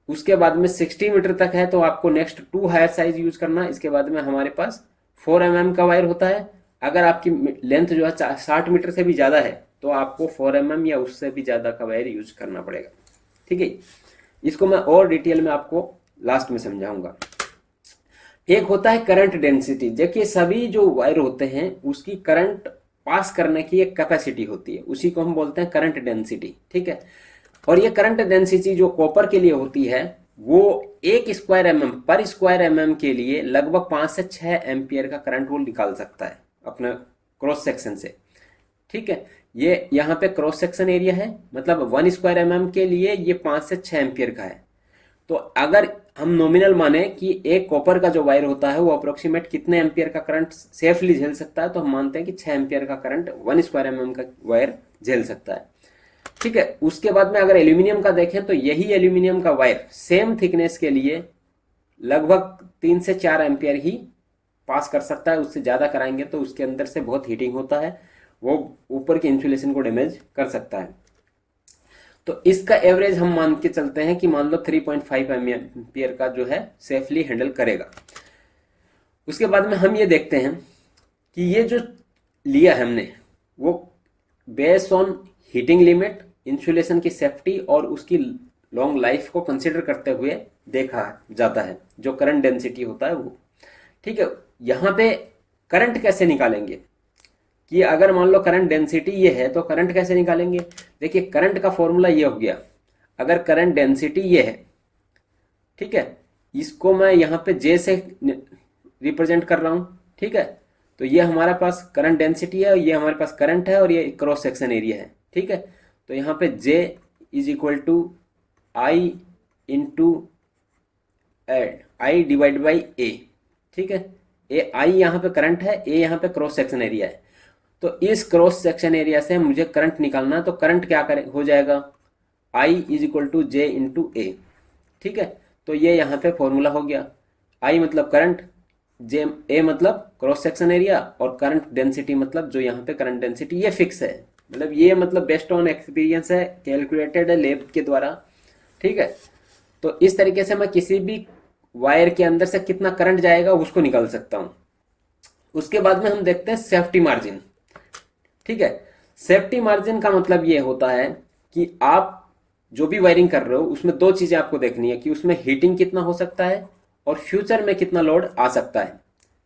उसके बाद में 60 मीटर तक है तो आपको नेक्स्ट 2 हायर साइज यूज करना है। इसके बाद में हमारे पास 4 mm का वायर होता है। अगर आपकी लेंथ जो है 60 मीटर से भी ज़्यादा है तो आपको 4 mm या उससे भी ज़्यादा का वायर यूज करना पड़ेगा। ठीक है, इसको मैं और डिटेल में आपको लास्ट में समझाऊंगा। एक होता है करंट डेंसिटी। देखिए सभी जो वायर होते हैं उसकी करंट पास करने की एक कैपेसिटी होती है, उसी को हम बोलते हैं करंट डेंसिटी। ठीक है, और ये करंट डेंसिटी जो कॉपर के लिए होती है वो 1 स्क्वायर mm पर स्क्वायर mm के लिए लगभग 5 से 6 एम्पियर का करंट वो निकाल सकता है अपने क्रॉस सेक्शन से। ठीक है, ये यहाँ पे क्रॉस सेक्शन एरिया है, मतलब 1 स्क्वायर mm के लिए ये 5 से 6 एम्पियर का है। तो अगर हम नॉमिनल माने कि एक कॉपर का जो वायर होता है वो अप्रोक्सीमेट कितने एम्पियर का करंट सेफली झेल सकता है, तो हम मानते हैं कि 6 एम्पियर का करंट 1 स्क्वायर mm का वायर झेल सकता है। ठीक है, उसके बाद में अगर एल्यूमिनियम का देखें तो यही एल्यूमिनियम का वायर सेम थिकनेस के लिए लगभग 3 से 4 एम्पियर ही पास कर सकता है। उससे ज़्यादा कराएंगे तो उसके अंदर से बहुत हीटिंग होता है, वो ऊपर के इंसुलेशन को डैमेज कर सकता है। तो इसका एवरेज हम मान के चलते हैं कि मान लो 3.5 एम्पियर का जो है सेफली हैंडल करेगा। उसके बाद में हम ये देखते हैं कि ये जो लिया है हमने वो based on heating limit, insulation की सेफ्टी और उसकी लॉन्ग लाइफ को कंसिडर करते हुए देखा जाता है जो करंट डेंसिटी होता है वो। ठीक है, यहाँ पे करंट कैसे निकालेंगे कि अगर मान लो करंट डेंसिटी ये है तो करंट कैसे निकालेंगे। देखिए करंट का फॉर्मूला ये हो गया, अगर करंट डेंसिटी ये है ठीक है, इसको मैं यहाँ पे जे से रिप्रेजेंट कर रहा हूँ। ठीक है, तो ये हमारा पास करंट डेंसिटी है, ये हमारे पास करंट है और ये क्रॉस सेक्शन एरिया है। ठीक है, तो यहाँ पे J is equal to I into ad I divide by A. ठीक है, ए आई यहाँ पे करंट है, ए यहाँ पे क्रॉस सेक्शन एरिया है। तो इस क्रॉस सेक्शन एरिया से मुझे करंट निकालना है, तो करंट क्या करे हो जाएगा, I is equal to J into A. ठीक है, तो ये यहाँ पे फॉर्मूला हो गया, आई मतलब करंट, जे ए मतलब क्रॉस सेक्शन एरिया, और करंट डेंसिटी मतलब जो यहाँ पे करंट डेंसिटी ये फिक्स है, मतलब ये मतलब बेस्ड ऑन एक्सपीरियंस है, कैलकुलेटेड है लेब के द्वारा। ठीक है, तो इस तरीके से मैं किसी भी वायर के अंदर से कितना करंट जाएगा उसको निकाल सकता हूँ। उसके बाद में हम देखते हैं सेफ्टी मार्जिन। ठीक है, सेफ्टी मार्जिन का मतलब ये होता है कि आप जो भी वायरिंग कर रहे हो उसमें दो चीजें आपको देखनी है कि उसमें हीटिंग कितना हो सकता है और फ्यूचर में कितना लोड आ सकता है।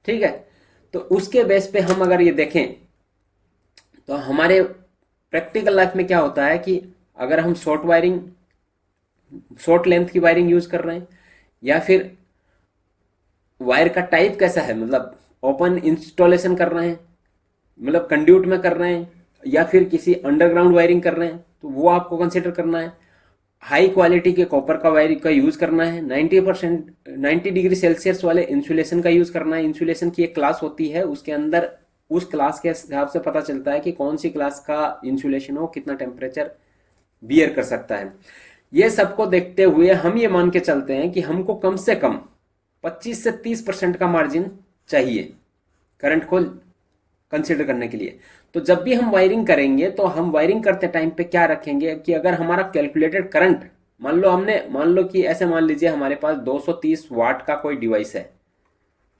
ठीक है, तो उसके बेस पे हम अगर ये देखें तो हमारे प्रैक्टिकल लाइफ में क्या होता है कि अगर हम शॉर्ट लेंथ की वायरिंग यूज कर रहे हैं, या फिर वायर का टाइप कैसा है, मतलब ओपन इंस्टॉलेशन कर रहे हैं, मतलब कंड्यूट में कर रहे हैं, या फिर किसी अंडरग्राउंड वायरिंग कर रहे हैं, तो वो आपको कंसिडर करना है। हाई क्वालिटी के कॉपर का वायर का यूज करना है, 90 डिग्री सेल्सियस वाले इंसुलेशन का यूज करना है। इंसुलेशन की एक क्लास होती है, उसके अंदर उस क्लास के हिसाब से पता चलता है कि कौन सी क्लास का इंसुलेशन हो, कितना टेम्परेचर बियर कर सकता है। ये सबको देखते हुए हम ये मान के चलते हैं कि हमको कम से कम 25 से 30% का मार्जिन चाहिए करंट को कंसिडर करने के लिए। तो जब भी हम वायरिंग करेंगे तो हम वायरिंग करते टाइम पे क्या रखेंगे कि अगर हमारा कैलकुलेटेड करंट, मान लो कि ऐसे मान लीजिए हमारे पास 230 वाट का कोई डिवाइस है।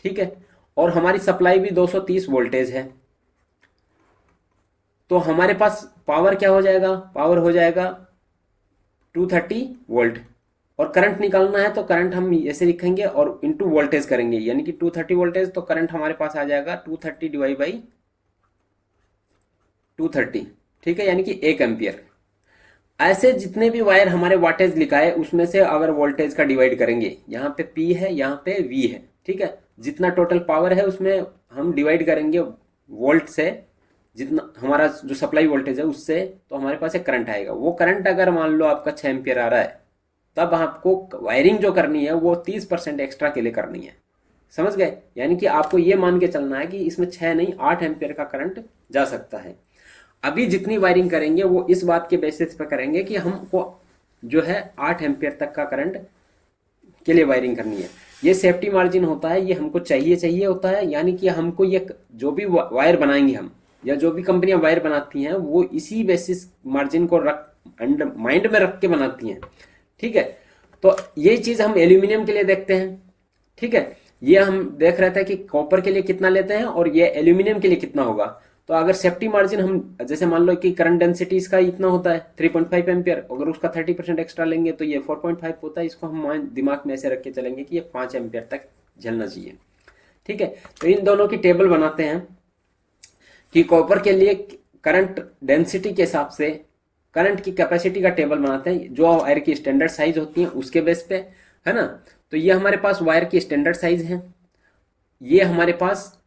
ठीक है, और हमारी सप्लाई भी 230 वोल्टेज है, तो हमारे पास पावर क्या हो जाएगा, पावर हो जाएगा 230 वोल्ट। और करंट निकालना है तो करंट हम ऐसे लिखेंगे और इनटू वोल्टेज करेंगे, यानी कि 230 वोल्टेज, तो करंट हमारे पास आ जाएगा 230 डिवाइड बाई 230। ठीक है, यानी कि 1 एम्पियर। ऐसे जितने भी वायर हमारे वाटेज लिखा है उसमें से अगर वोल्टेज का डिवाइड करेंगे, यहाँ पे P है, यहाँ पे V है। ठीक है, जितना टोटल पावर है उसमें हम डिवाइड करेंगे वोल्ट से, जितना हमारा जो सप्लाई वोल्टेज है उससे, तो हमारे पास एक करंट आएगा। वो करंट अगर मान लो आपका 6 एम्पियर आ रहा है, तब आपको वायरिंग जो करनी है वो 30% एक्स्ट्रा के लिए करनी है। समझ गए, यानी कि आपको ये मान के चलना है कि इसमें 6 नहीं 8 एम्पियर का करंट जा सकता है। अभी जितनी वायरिंग करेंगे वो इस बात के बेसिस पर करेंगे कि हमको जो है 8 एम्पियर तक का करंट के लिए वायरिंग करनी है। ये सेफ्टी मार्जिन होता है, ये हमको चाहिए होता है, यानी कि हमको ये जो भी वायर बनाएंगे हम, या जो भी कंपनियां वायर बनाती हैं वो इसी बेसिस मार्जिन को रख माइंड में रख के बनाती हैं। ठीक है, तो ये चीज हम एल्यूमिनियम के लिए देखते हैं। ठीक है, ये हम देख रहे थे कि कॉपर के लिए कितना लेते हैं और ये एल्यूमिनियम के लिए कितना होगा। तो अगर सेफ्टी मार्जिन हम जैसे मान लो कि करंट डेंसिटी इसका इतना होता है 3.5 एम्पियर, अगर उसका 30% एक्स्ट्रा लेंगे तो ये 4.5 होता है। इसको हम दिमाग में ऐसे रख के चलेंगे कि ये 5 एम्पियर तक झेलना चाहिए। ठीक है, तो इन दोनों की टेबल बनाते हैं कि कॉपर के लिए करंट डेंसिटी के हिसाब से करंट की कैपेसिटी का टेबल बनाते हैं, जो वायर की स्टैंडर्ड साइज होती है उसके बेस पे, है ना। तो ये हमारे पास वायर की स्टैंडर्ड साइज है, ये हमारे पास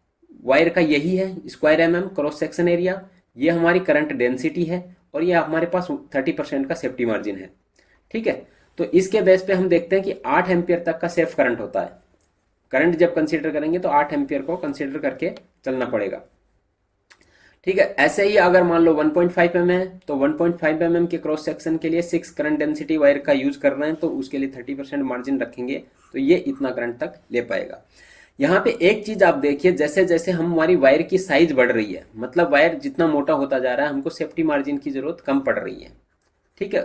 वायर का यही है square mm cross section area, ये हमारी करंट डेंसिटी है, और ये हमारे पास 30% का सेफ्टी मार्जिन है। ठीक है, तो इसके बेस पे हम देखते हैं कि 8 एम्पियर तक का सेफ करंट होता है। करंट जब कंसीडर करेंगे तो 8 एम्पियर को कंसीडर करके चलना पड़ेगा। ठीक है, ऐसे ही अगर मान लो 1.5 mm है तो 1.5 mm के क्रॉस सेक्शन के लिए 6 करंट डेंसिटी वायर का यूज कर रहे हैं, तो उसके लिए 30% मार्जिन रखेंगे, तो ये इतना करंट तक ले पाएगा। यहाँ पे एक चीज आप देखिए, जैसे जैसे हमारी वायर की साइज बढ़ रही है, मतलब वायर जितना मोटा होता जा रहा है, हमको सेफ्टी मार्जिन की जरूरत कम पड़ रही है। ठीक है,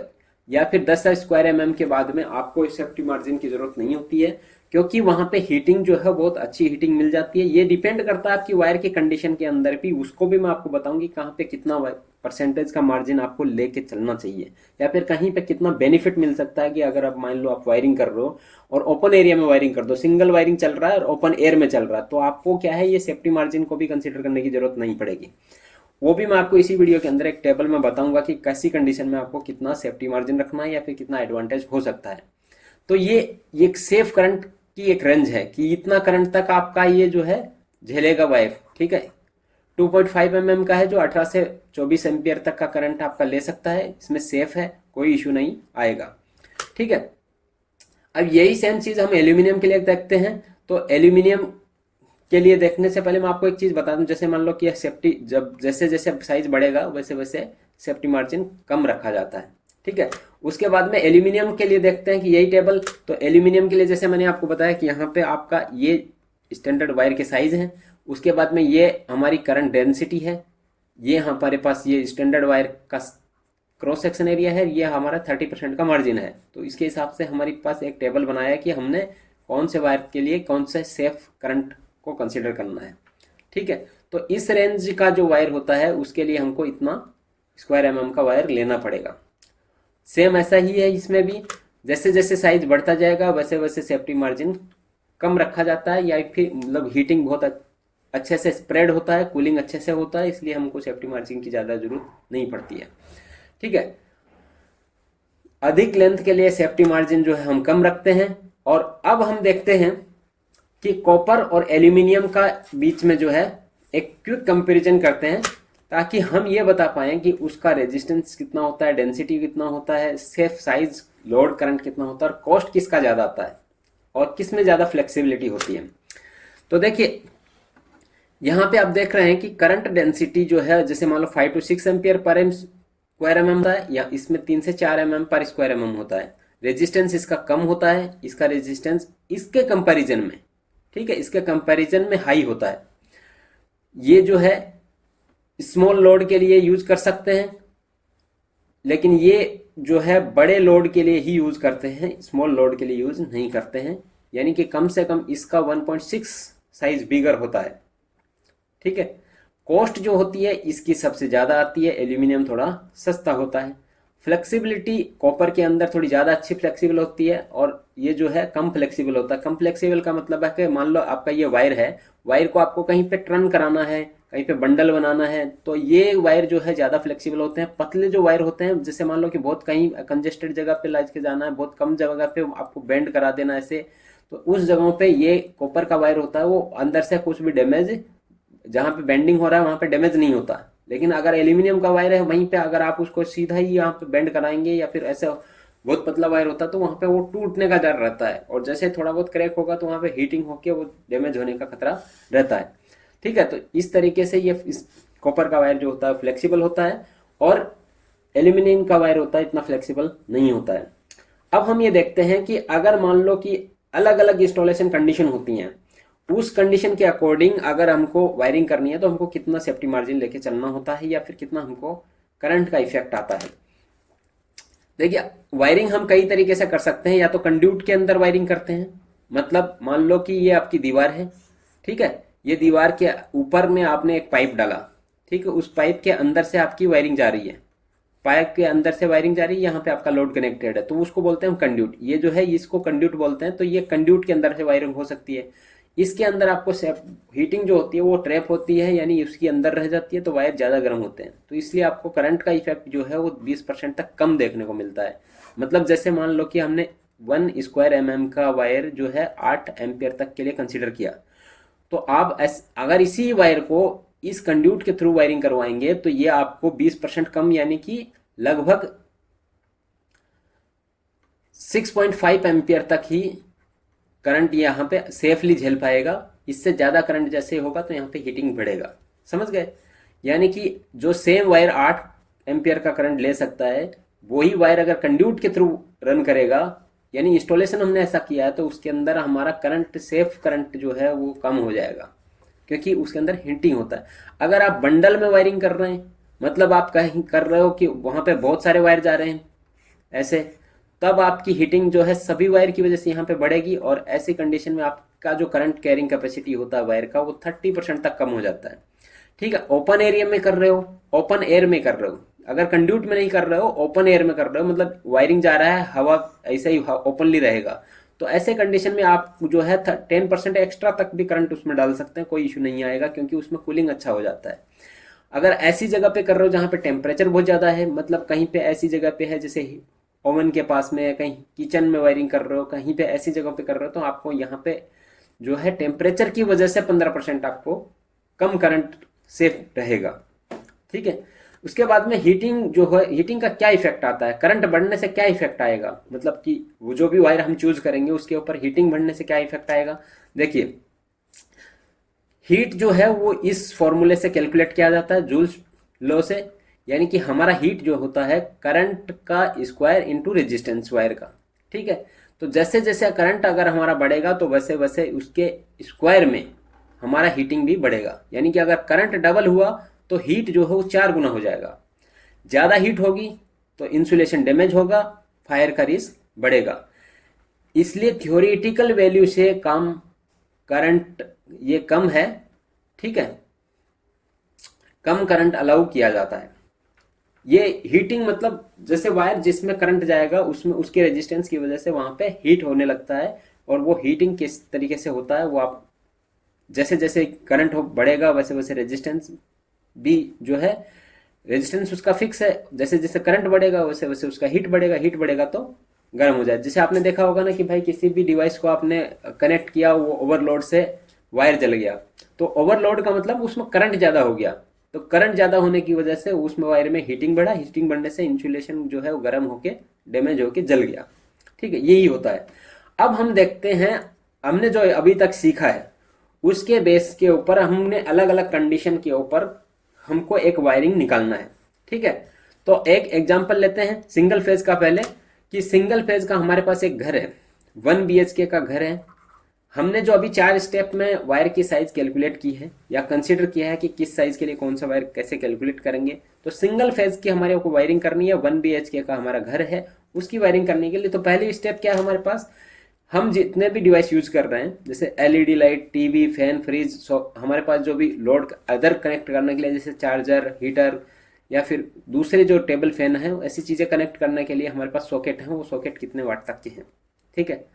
या फिर 10 स्क्वायर mm के बाद में आपको सेफ्टी मार्जिन की जरूरत नहीं होती है, क्योंकि वहां पे हीटिंग जो है बहुत अच्छी हीटिंग मिल जाती है। ये डिपेंड करता है आपकी वायर की कंडीशन के अंदर भी, उसको भी मैं आपको बताऊंगी कहाँ पे कितना परसेंटेज का मार्जिन आपको लेके चलना चाहिए, या फिर कहीं पे कितना बेनिफिट मिल सकता है कि अगर आप मान लो आप वायरिंग कर रहे हो और ओपन एरिया में वायरिंग कर दो, सिंगल वायरिंग चल रहा है और ओपन एयर में चल रहा है, तो आपको क्या है ये सेफ्टी मार्जिन को भी कंसिडर करने की जरूरत नहीं पड़ेगी। वो भी मैं आपको इसी वीडियो के अंदर एक टेबल में बताऊंगा कि कैसी कंडीशन में आपको कितना सेफ्टी मार्जिन रखना है या फिर कितना एडवांटेज हो सकता है। तो ये एक सेफ करंट की एक रेंज है कि इतना करंट तक आपका ये जो है झेलेगा वायर, ठीक है। 2.5 mm का है जो 18 से 24 एम्पियर तक का करंट आपका ले सकता है, इसमें सेफ है, कोई इशू नहीं आएगा, ठीक है। अब यही सेम चीज हम एल्यूमिनियम के लिए देखते हैं। तो एल्यूमिनियम के लिए देखने से पहले मैं आपको एक चीज बता दूं, जैसे मान लो कि सेफ्टी जब जैसे जैसे साइज बढ़ेगा वैसे वैसे सेफ्टी मार्जिन कम रखा जाता है, ठीक है। उसके बाद में एल्यूमिनियम के लिए देखते हैं कि यही टेबल। तो एल्यूमिनियम के लिए जैसे मैंने आपको बताया कि यहाँ पे आपका ये स्टैंडर्ड वायर के साइज हैं, उसके बाद में ये हमारी करंट डेंसिटी है, ये हमारे पास ये स्टैंडर्ड वायर का क्रॉस सेक्शन एरिया है, ये हमारा 30% का मार्जिन है। तो इसके हिसाब से हमारे पास एक टेबल बनाया है कि हमने कौन से वायर के लिए कौन से सेफ करंट को कंसिडर करना है, ठीक है। तो इस रेंज का जो वायर होता है उसके लिए हमको इतना स्क्वायर mm का वायर लेना पड़ेगा। सेम ऐसा ही है इसमें भी, जैसे जैसे साइज बढ़ता जाएगा वैसे वैसे सेफ्टी मार्जिन कम रखा जाता है, या फिर मतलब हीटिंग बहुत अच्छे से स्प्रेड होता है, कूलिंग अच्छे से होता है, इसलिए हमको सेफ्टी मार्जिन की ज़्यादा जरूरत नहीं पड़ती है, ठीक है। अधिक लेंथ के लिए सेफ्टी मार्जिन जो है हम कम रखते हैं। और अब हम देखते हैं कि कॉपर और एल्यूमिनियम का बीच में जो है एक क्विक कंपैरिजन करते हैं, ताकि हम ये बता पाएं कि उसका रेजिस्टेंस कितना होता है, डेंसिटी कितना होता है, सेफ साइज, लोड करंट कितना होता है, और कॉस्ट किसका ज़्यादा आता है और किस में ज़्यादा फ्लेक्सिबिलिटी होती है। तो देखिए यहाँ पे आप देख रहे हैं कि करंट डेंसिटी जो है, जैसे मान लो 5 to 6 ampere per square M होता है, या इसमें 3 से 4 mm पर स्क्वायर mm होता है। रेजिस्टेंस इसका कम होता है, इसका रेजिस्टेंस इसके कंपैरिजन में, ठीक है, इसके कंपैरिजन में हाई होता है। ये जो है स्मॉल लोड के लिए यूज कर सकते हैं, लेकिन ये जो है बड़े लोड के लिए ही यूज करते हैं, स्मॉल लोड के लिए यूज नहीं करते हैं। यानी कि कम से कम इसका 1.6 साइज बिगर होता है, ठीक है। कॉस्ट जो होती है इसकी सबसे ज़्यादा आती है, एल्यूमिनियम थोड़ा सस्ता होता है। फ्लेक्सिबिलिटी कॉपर के अंदर थोड़ी ज़्यादा अच्छी फ्लेक्सिबल होती है, और ये जो है कम फ्लेक्सिबल होता है। कम फ्लेक्सिबल का मतलब है कि मान लो आपका ये वायर है, वायर को आपको कहीं पे टर्न कराना है, कहीं पे बंडल बनाना है, तो ये वायर जो है ज़्यादा फ्लेक्सिबल होते हैं। पतले जो वायर होते हैं, जैसे मान लो कि बहुत कहीं कंजेस्टेड जगह पे लाइज के जाना है, बहुत कम जगह पे आपको बेंड करा देना ऐसे, तो उस जगहों पे ये कॉपर का वायर होता है, वो अंदर से कुछ भी डैमेज, जहाँ पे बेंडिंग हो रहा है वहाँ पे डैमेज नहीं होता। लेकिन अगर एल्यूमिनियम का वायर है, वहीं पे अगर आप उसको सीधा ही यहाँ पे बेंड कराएंगे, या फिर ऐसे बहुत पतला वायर होता है, तो वहाँ पे वो टूटने का डर रहता है, और जैसे थोड़ा बहुत क्रैक होगा तो वहाँ पे हीटिंग होकर वो डैमेज होने का खतरा रहता है, ठीक है। तो इस तरीके से ये इस कॉपर का वायर जो होता है फ्लेक्सिबल होता है, और एल्यूमिनियम का वायर होता है इतना फ्लेक्सिबल नहीं होता है। अब हम ये देखते हैं कि अगर मान लो कि अलग अलग इंस्टॉलेशन कंडीशन होती हैं, उस कंडीशन के अकॉर्डिंग अगर हमको वायरिंग करनी है तो हमको कितना सेफ्टी मार्जिन लेके चलना होता है, या फिर कितना हमको करंट का इफेक्ट आता है। देखिए वायरिंग हम कई तरीके से कर सकते हैं, या तो कंड्यूट के अंदर वायरिंग करते हैं, मतलब मान लो कि ये आपकी दीवार है, ठीक है, ये दीवार के ऊपर में आपने एक पाइप डाला, ठीक है, उस पाइप के अंदर से आपकी वायरिंग जा रही है, पाइप के अंदर से वायरिंग जा रही है, यहाँ पे आपका लोड कनेक्टेड है, तो उसको बोलते हैं हम कंड्यूट। ये जो है इसको कंड्यूट बोलते हैं। तो ये कंड्यूट के अंदर से वायरिंग हो सकती है। इसके अंदर आपको हीटिंग जो होती है वो ट्रैप होती है, यानी उसके अंदर रह जाती है, तो वायर ज़्यादा गर्म होते हैं, तो इसलिए आपको करंट का इफेक्ट जो है वो 20% तक कम देखने को मिलता है। मतलब जैसे मान लो कि हमने 1 स्क्वायर mm का वायर जो है 8 एम्पियर तक के लिए कंसिडर किया, तो आप अगर इसी वायर को इस कंड्यूट के थ्रू वायरिंग करवाएंगे तो ये आपको 20% कम, यानी कि लगभग 6.5 एम्पियर तक ही करंट यहाँ पे सेफली झेल पाएगा। इससे ज़्यादा करंट जैसे होगा तो यहाँ पे हीटिंग बढ़ेगा, समझ गए। यानी कि जो सेम वायर 8 एम्पियर का करंट ले सकता है, वही वायर अगर कंड्यूट के थ्रू रन करेगा, यानी इंस्टॉलेशन हमने ऐसा किया है, तो उसके अंदर हमारा करंट, सेफ करंट जो है वो कम हो जाएगा, क्योंकि उसके अंदर हीटिंग होता है। अगर आप बंडल में वायरिंग कर रहे हैं, मतलब आप कहीं कर रहे हो कि वहाँ पे बहुत सारे वायर जा रहे हैं ऐसे, तब आपकी हीटिंग जो है सभी वायर की वजह से यहाँ पे बढ़ेगी, और ऐसी कंडीशन में आपका जो करंट कैरिंग कैपेसिटी होता है वायर का, वो 30% तक कम हो जाता है, ठीक है। ओपन एरिया में कर रहे हो, ओपन एयर में कर रहे हो, अगर कंड्यूट में नहीं कर रहे हो, ओपन एयर में कर रहे हो, मतलब वायरिंग जा रहा है, हवा ऐसे ही ओपनली रहेगा, तो ऐसे कंडीशन में आप जो है 10% एक्स्ट्रा तक भी करंट उसमें डाल सकते हैं, कोई इशू नहीं आएगा, क्योंकि उसमें कूलिंग अच्छा हो जाता है। अगर ऐसी जगह पे कर रहे हो जहाँ पे टेम्परेचर बहुत ज़्यादा है, मतलब कहीं पे ऐसी जगह पे है जैसे ओवन के पास में, कहीं किचन में वायरिंग कर रहे हो, कहीं पे ऐसी जगह पे कर रहे हो, तो आपको यहाँ पे जो है टेम्परेचर की वजह से 15% आपको कम करंट सेफ रहेगा। ठीक है। उसके बाद में हीटिंग जो है, हीटिंग का क्या इफेक्ट आता है, करंट बढ़ने से क्या इफेक्ट आएगा, मतलब कि वो जो भी वायर हम चूज करेंगे उसके ऊपर हीटिंग बढ़ने से क्या इफेक्ट आएगा। देखिए, हीट जो है वो इस फॉर्मूले से कैलकुलेट किया जाता है, जूल्स लॉ से, यानी कि हमारा हीट जो होता है करंट का स्क्वायर इनटू रेजिस्टेंस वायर का। ठीक है। तो जैसे जैसे करंट अगर हमारा बढ़ेगा तो वैसे वैसे उसके स्क्वायर में हमारा हीटिंग भी बढ़ेगा, यानी कि अगर करंट डबल हुआ तो हीट जो है वो 4 गुना हो जाएगा। ज़्यादा हीट होगी तो इंसुलेशन डैमेज होगा, फायर का रिस्क बढ़ेगा। इसलिए थ्योरेटिकल वैल्यू से कम करंट ये कम है। ठीक है, कम करंट अलाउ किया जाता है। ये हीटिंग मतलब जैसे वायर जिसमें करंट जाएगा उसमें उसके रेजिस्टेंस की वजह से वहां पे हीट होने लगता है, और वो हीटिंग किस तरीके से होता है वो आप जैसे जैसे करंट हो बढ़ेगा वैसे वैसे रेजिस्टेंस भी जो है, रेजिस्टेंस उसका फिक्स है, जैसे जैसे करंट बढ़ेगा वैसे वैसे उसका हीट बढ़ेगा, हीट बढ़ेगा तो गर्म हो जाए। जैसे आपने देखा होगा ना कि भाई किसी भी डिवाइस को आपने कनेक्ट किया, वो ओवरलोड से वायर जल गया, तो ओवरलोड का मतलब उसमें करंट ज़्यादा हो गया, तो करंट ज़्यादा होने की वजह से उसमें वायर में हीटिंग बढ़ा, हीटिंग बढ़ने से इंसुलेशन जो है वो गर्म होके डैमेज होके जल गया। ठीक है, यही होता है। अब हम देखते हैं, हमने जो अभी तक सीखा है उसके बेस के ऊपर हमने अलग अलग कंडीशन के ऊपर हमको एक वायरिंग निकालना है। ठीक है। तो एक एग्जांपल लेते हैं सिंगल फेज का पहले, कि सिंगल फेज का हमारे पास एक घर है, 1 BHK का घर है। हमने जो अभी 4 स्टेप में वायर की साइज कैलकुलेट की है या कंसीडर किया है कि किस साइज के लिए कौन सा वायर कैसे कैलकुलेट करेंगे, तो सिंगल फेज की हमारे को वायरिंग करनी है, 1 BHK का हमारा घर है, उसकी वायरिंग करने के लिए तो पहली स्टेप क्या है हमारे पास, हम जितने भी डिवाइस यूज कर रहे हैं जैसे LED light, TV, fan, fridge, हमारे पास जो भी लोड अदर कनेक्ट करने के लिए जैसे चार्जर, हीटर या फिर दूसरे जो टेबल फैन है, ऐसी चीज़ें कनेक्ट करने के लिए हमारे पास सॉकेट है, वो सॉकेट कितने वाट तक के हैं। ठीक है।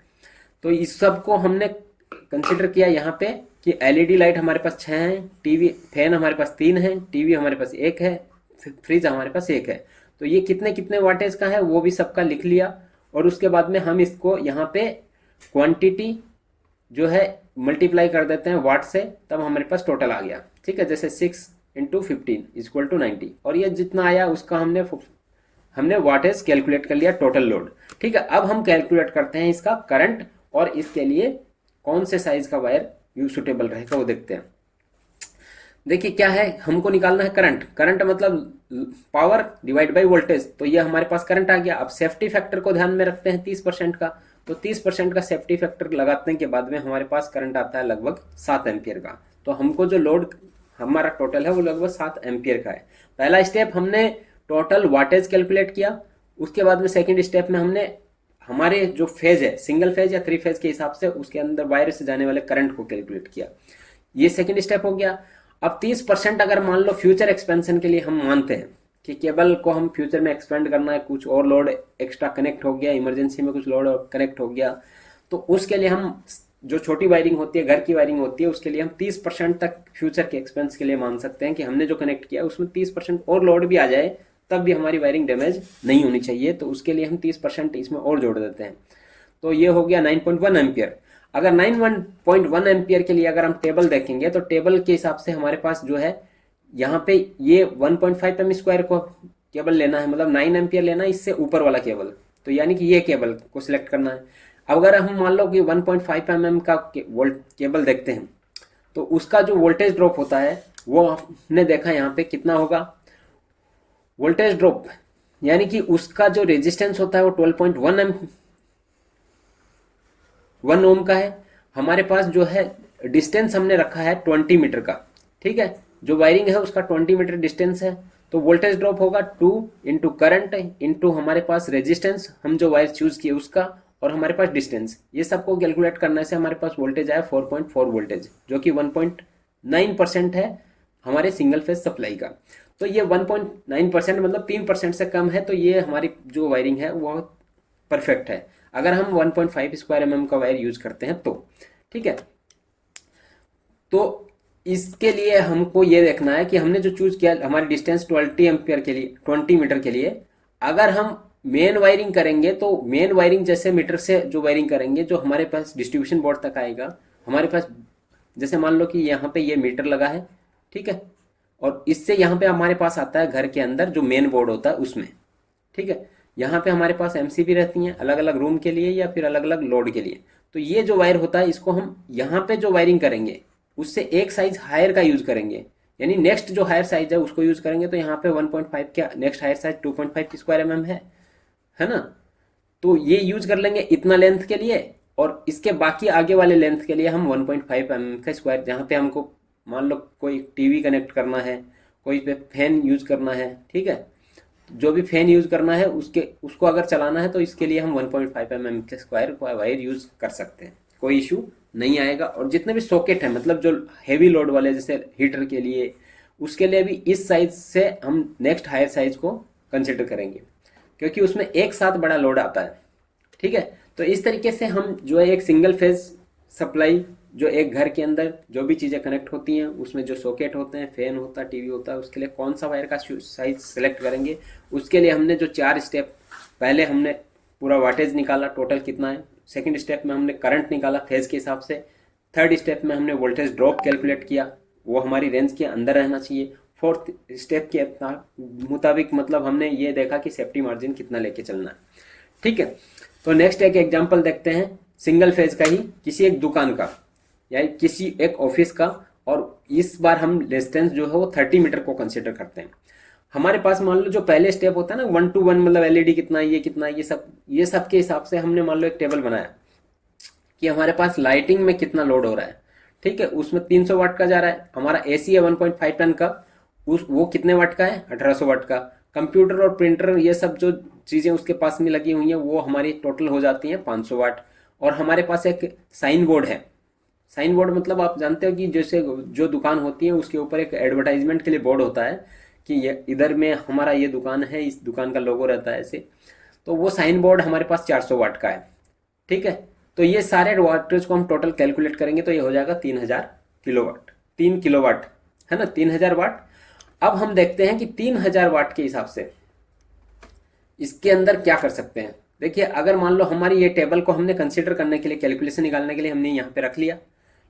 तो इस सब को हमने कंसिडर किया यहाँ पे कि एलईडी लाइट हमारे पास 6 हैं, टीवी फैन हमारे पास 3 है, टीवी हमारे पास 1 है, फ्रिज हमारे पास 1 है। तो ये कितने कितने वाटेज का है वो भी सबका लिख लिया, और उसके बाद में हम इसको यहाँ पे क्वांटिटी जो है मल्टीप्लाई कर देते हैं वाट से, तब हमारे पास टोटल आ गया। ठीक है, जैसे 6 × 15 = 90, और ये जितना आया उसका हमने वाटेज कैलकुलेट कर लिया टोटल लोड। ठीक है। अब हम कैलकुलेट करते हैं इसका करंट, और इसके लिए कौन से साइज का वायर यूज सुटेबल रहेगा वो देखते हैं। देखिए क्या है, हमको निकालना है करंट। करंट मतलब पावर डिवाइड बाय वोल्टेज, तो ये हमारे पास करंट आ गया। अब सेफ्टी फैक्टर को ध्यान में रखते हैं 30% का, तो 30% का सेफ्टी फैक्टर लगाने के बाद में हमारे पास करंट आता है लगभग 7 एम्पियर का। तो हमको जो लोड हमारा टोटल है वो लगभग 7 एम्पियर का है। पहला स्टेप हमने टोटल वाटेज कैलकुलेट किया, उसके बाद में सेकेंड स्टेप में हमने हमारे जो फेज है सिंगल फेज या 3 फेज के हिसाब से उसके अंदर वायर से जाने वाले करंट को कैलकुलेट किया। ये सेकेंड स्टेप हो गया। अब 30% अगर मान लो फ्यूचर एक्सपेंशन के लिए हम मानते हैं कि केबल को हम फ्यूचर में एक्सपेंड करना है, कुछ और लोड एक्स्ट्रा कनेक्ट हो गया, इमरजेंसी में कुछ लोड कनेक्ट हो गया, तो उसके लिए हम जो छोटी वायरिंग होती है, घर की वायरिंग होती है, उसके लिए हम 30% तक फ्यूचर के एक्सपेंस के लिए मान सकते हैं कि हमने जो कनेक्ट किया उसमें 30% और लोड भी आ जाए तब भी हमारी वायरिंग डैमेज नहीं होनी चाहिए, तो उसके लिए हम 30% इसमें और जोड़ देते हैं। तो ये हो गया 9.1 एम्पियर। अगर 9.1 एम्पियर के लिए अगर हम टेबल देखेंगे तो टेबल के हिसाब से हमारे पास जो है यहाँ पे ये 1.5 एम स्क्वायर को केबल लेना है, मतलब 9 एम्पियर लेना है, इससे ऊपर वाला केबल, तो यानी कि ये केबल को सिलेक्ट करना है। अब अगर हम मान लो कि 1.5 mm का वोल्ट केबल देखते हैं तो उसका जो वोल्टेज ड्रॉप होता है वो हमने देखा यहाँ पे कितना होगा, वोल्टेज ड्रॉप यानी कि उसका जो रेजिस्टेंस होता है वो 12.1 ओम का है। हमारे पास जो है डिस्टेंस हमने रखा है 20 मीटर का। ठीक है, जो वायरिंग है उसका 20 मीटर डिस्टेंस है, तो वोल्टेज ड्रॉप होगा 2 इंटू करंट इंटू हमारे पास रेजिस्टेंस हम जो वायर चूज किए उसका, और हमारे पास डिस्टेंस, ये सबको कैलकुलेट करने से हमारे पास वोल्टेज आया 4.4 वोल्टेज, जो कि 1.9% है हमारे सिंगल फेज सप्लाई का। तो ये 1.9% मतलब 3% से कम है, तो ये हमारी जो वायरिंग है वो परफेक्ट है अगर हम 1.5 स्क्वायर mm का वायर यूज करते हैं तो। ठीक है, तो इसके लिए हमको ये देखना है कि हमने जो चूज किया हमारी डिस्टेंस 20 एम्पियर के लिए, 20 मीटर के लिए, अगर हम मेन वायरिंग करेंगे तो मेन वायरिंग जैसे मीटर से जो वायरिंग करेंगे, जो हमारे पास डिस्ट्रीब्यूशन बोर्ड तक आएगा, हमारे पास जैसे मान लो कि यहाँ पे ये मीटर लगा है, ठीक है, और इससे यहाँ पे हमारे पास आता है घर के अंदर जो मेन बोर्ड होता है उसमें, ठीक है। यहाँ पे हमारे पास एमसीबी रहती हैं अलग अलग रूम के लिए या फिर अलग अलग लोड के लिए। तो ये जो वायर होता है इसको हम यहाँ पे जो वायरिंग करेंगे उससे एक साइज हायर का यूज करेंगे, यानी नेक्स्ट जो हायर साइज है उसको यूज करेंगे। तो यहाँ पे 1.5 का next higher size 2.5 square mm है ना। तो ये यूज कर लेंगे इतना लेंथ के लिए, और इसके बाकी आगे वाले लेंथ के लिए हम 1.5 mm का स्क्वायर, जहाँ पे हमको मान लो कोई टीवी कनेक्ट करना है, कोई पे फैन यूज करना है, ठीक है, जो भी फैन यूज करना है उसके उसको अगर चलाना है तो इसके लिए हम 1.5 mm के स्क्वायर वायर यूज कर सकते हैं, कोई इशू नहीं आएगा। और जितने भी सॉकेट हैं मतलब जो हैवी लोड वाले जैसे हीटर के लिए, उसके लिए भी इस साइज से हम नेक्स्ट हायर साइज को कंसिडर करेंगे, क्योंकि उसमें एक साथ बड़ा लोड आता है, ठीक है। तो इस तरीके से हम जो है एक सिंगल फेज सप्लाई, जो एक घर के अंदर जो भी चीज़ें कनेक्ट होती हैं उसमें जो सॉकेट होते हैं, फैन होता है, टीवी होता है, उसके लिए कौन सा वायर का साइज सेलेक्ट करेंगे, उसके लिए हमने जो 4 स्टेप, पहले हमने पूरा वाटेज निकाला टोटल कितना है, सेकंड स्टेप में हमने करंट निकाला फेज के हिसाब से, थर्ड स्टेप में हमने वोल्टेज ड्रॉप कैलकुलेट किया, वो हमारी रेंज के अंदर रहना चाहिए, फोर्थ स्टेप के मुताबिक मतलब हमने ये देखा कि सेफ्टी मार्जिन कितना लेके चलना है, ठीक है। तो नेक्स्ट एक एग्जांपल देखते हैं सिंगल फेज का ही, किसी एक दुकान का या किसी एक ऑफिस का, और इस बार हम डिस्टेंस जो है वो 30 मीटर को कंसिडर करते हैं। हमारे पास मान लो जो पहले स्टेप होता है ना 1 to 1, मतलब एलईडी कितना है, ये कितना है, ये सब के हिसाब से हमने मान लो एक टेबल बनाया कि हमारे पास लाइटिंग में कितना लोड हो रहा है, ठीक है, उसमें 300 वाट का जा रहा है। हमारा एसी है 1.5 टन का, वो कितने वाट का है, 1800 वाट का। कंप्यूटर और प्रिंटर ये सब जो चीज़ें उसके पास में लगी हुई हैं वो हमारी टोटल हो जाती हैं 500 वाट। और हमारे पास एक साइन बोर्ड है, साइन बोर्ड मतलब आप जानते हो कि जैसे जो दुकान होती है उसके ऊपर एक एडवर्टाइजमेंट के लिए बोर्ड होता है कि ये इधर में हमारा ये दुकान है, इस दुकान का लोगो रहता है ऐसे। तो वो साइन बोर्ड हमारे पास 400 वाट का है, ठीक है। तो ये सारे वाटेज को हम टोटल कैलकुलेट करेंगे तो ये हो जाएगा 3000 किलोवाट, 3 किलोवाट है ना, 3000 वाट। अब हम देखते हैं कि 3000 वाट के हिसाब से इसके अंदर क्या कर सकते हैं। देखिए अगर मान लो हमारी ये टेबल को हमने कंसीडर करने के लिए, कैलकुलेशन निकालने के लिए हमने यहाँ पे रख लिया,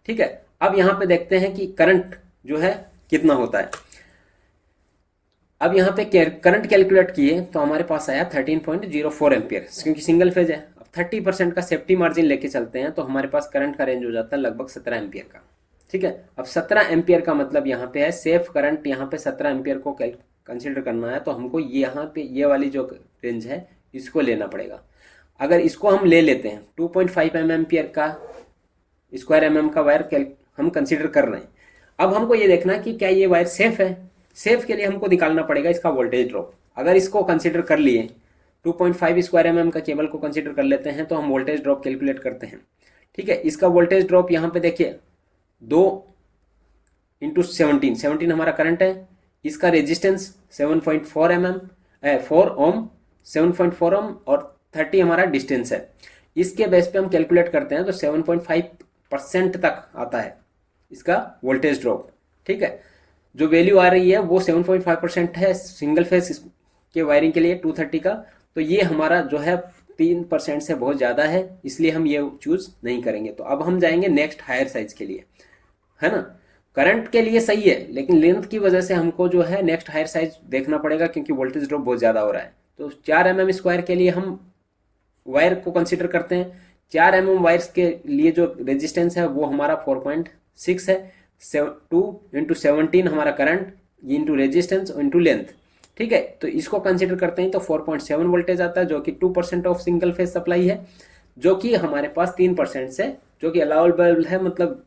ठीक है। अब यहाँ पे देखते हैं कि करंट जो है कितना होता है। अब यहाँ पे करंट कैलकुलेट किए तो हमारे पास आया 13.04 एम्पियर, क्योंकि सिंगल फेज है। अब 30% का सेफ्टी मार्जिन लेके चलते हैं तो हमारे पास करंट का रेंज हो जाता है लगभग 17 एम्पियर का, ठीक है। अब 17 एम्पियर का मतलब यहाँ पे है सेफ करंट, यहाँ पे 17 एम्पियर को कंसिडर करना है तो हमको यहाँ पे ये वाली जो रेंज है इसको लेना पड़ेगा। अगर इसको हम ले लेते हैं 2.5 एम्पियर का स्क्वायर एमएम का वायर हम कंसिडर कर रहे हैं। अब हमको ये देखना है कि क्या ये वायर सेफ है। सेफ के लिए हमको निकालना पड़ेगा इसका वोल्टेज ड्रॉप। अगर इसको कंसिडर कर लिए 2.5 स्क्वायर एमएम का केबल को कंसिडर कर लेते हैं तो हम वोल्टेज ड्रॉप कैलकुलेट करते हैं, ठीक है। इसका वोल्टेज ड्रॉप यहाँ पे देखिए 2 इंटू 17 हमारा करंट है, इसका रेजिस्टेंस 7.4 एमएम 4 ओम 7.4 ओम और 30 हमारा डिस्टेंस है। इसके बेस पे हम कैलकुलेट करते हैं तो 7.5% तक आता है इसका वोल्टेज ड्रॉप, ठीक है। जो वैल्यू आ रही है वो 7.5% है सिंगल फेज के वायरिंग के लिए 230 का। तो ये हमारा जो है 3% से बहुत ज़्यादा है, इसलिए हम ये चूज नहीं करेंगे। तो अब हम जाएंगे नेक्स्ट हायर साइज के लिए, है ना। करंट के लिए सही है लेकिन लेंथ की वजह से हमको जो है नेक्स्ट हायर साइज देखना पड़ेगा क्योंकि वोल्टेज ड्रॉप बहुत ज़्यादा हो रहा है। तो 4 mm स्क्वायर के लिए हम वायर को कंसिडर करते हैं। 4 mm वायर्स के लिए जो रेजिस्टेंस है वो हमारा 4.6 है। 2 इंटू 17 हमारा current into resistance into length, ठीक है। तो इसको कंसिडर करते हैं तो 4.7 वोल्टेज आता है जो कि 2% ऑफ सिंगल फेज सप्लाई है, जो कि हमारे पास 3% से जो कि अलाउबल है, मतलब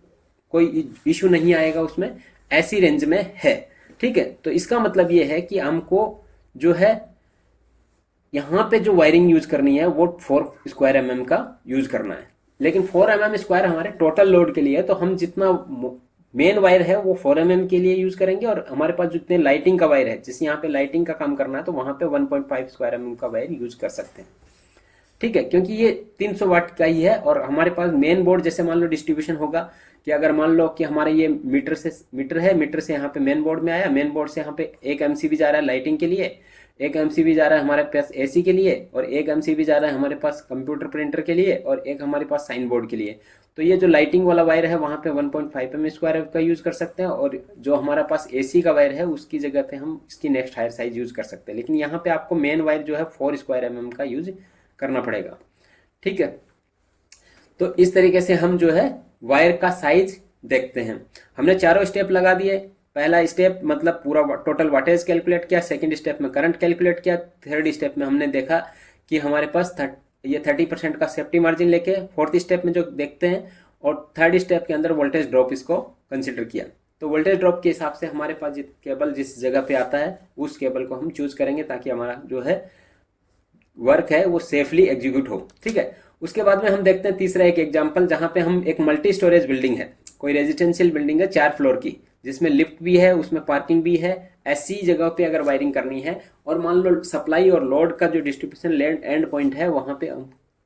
कोई इशू नहीं आएगा उसमें, ऐसी रेंज में है, ठीक है। तो इसका मतलब ये है कि हमको जो है यहाँ पे जो वायरिंग यूज करनी है वो 4 स्क्वायर एमएम का यूज करना है। लेकिन 4 mm स्क्वायर हमारे टोटल लोड के लिए है तो हम जितना मेन वायर है वो 4 mm के लिए यूज करेंगे, और हमारे पास जितने लाइटिंग का वायर है, जिस यहाँ पे लाइटिंग का काम करना है तो वहां पे 1.5 स्क्वायर mm का वायर यूज कर सकते हैं, ठीक है। क्योंकि ये 300 वाट का ही है और हमारे पास मेन बोर्ड जैसे मान लो डिस्ट्रीब्यूशन होगा कि अगर मान लो कि हमारा ये मीटर है, मीटर से यहाँ पे मेन बोर्ड में आया, मेन बोर्ड से यहाँ पे एक एमसीबी जा रहा है लाइटिंग के लिए, एक एमसीबी जा रहा है हमारे पास एसी के लिए, और एक एमसीबी जा रहा है हमारे पास कंप्यूटर प्रिंटर के लिए, और एक हमारे पास साइन बोर्ड के लिए। तो ये जो लाइटिंग वाला वायर है वहाँ पे 1.5 mm स्क्वायर का यूज़ कर सकते हैं, और जो हमारा पास एसी का वायर है उसकी जगह पे हम इसकी नेक्स्ट हायर साइज यूज़ कर सकते हैं। लेकिन यहाँ पे आपको मेन वायर जो है 4 स्क्वायर mm का यूज करना पड़ेगा। ठीक है, तो इस तरीके से हम जो है वायर का साइज देखते हैं। हमने चारों स्टेप लगा दिए। पहला स्टेप मतलब पूरा टोटल वाटेज कैलकुलेट किया, सेकंड स्टेप में करंट कैलकुलेट किया, थर्ड स्टेप में हमने देखा कि हमारे पास ये 30% का सेफ्टी मार्जिन लेके फोर्थ स्टेप में जो देखते हैं, और थर्ड स्टेप के अंदर वोल्टेज ड्रॉप इसको कंसिडर किया। तो वोल्टेज ड्रॉप के हिसाब से हमारे पास केबल जिस जगह पे आता है उस केबल को हम चूज करेंगे ताकि हमारा जो है वर्क है वो सेफली एग्जीक्यूट हो। ठीक है, उसके बाद में हम देखते हैं तीसरा एक एग्जांपल, जहां पे हम एक मल्टी स्टोरेज बिल्डिंग है, कोई रेजिडेंशियल बिल्डिंग है 4 फ्लोर की, जिसमें लिफ्ट भी है, उसमें पार्किंग भी है। ऐसी जगह पे अगर वायरिंग करनी है, और मान लो सप्लाई और लोड का जो डिस्ट्रीब्यूशन एंड पॉइंट है वहां पे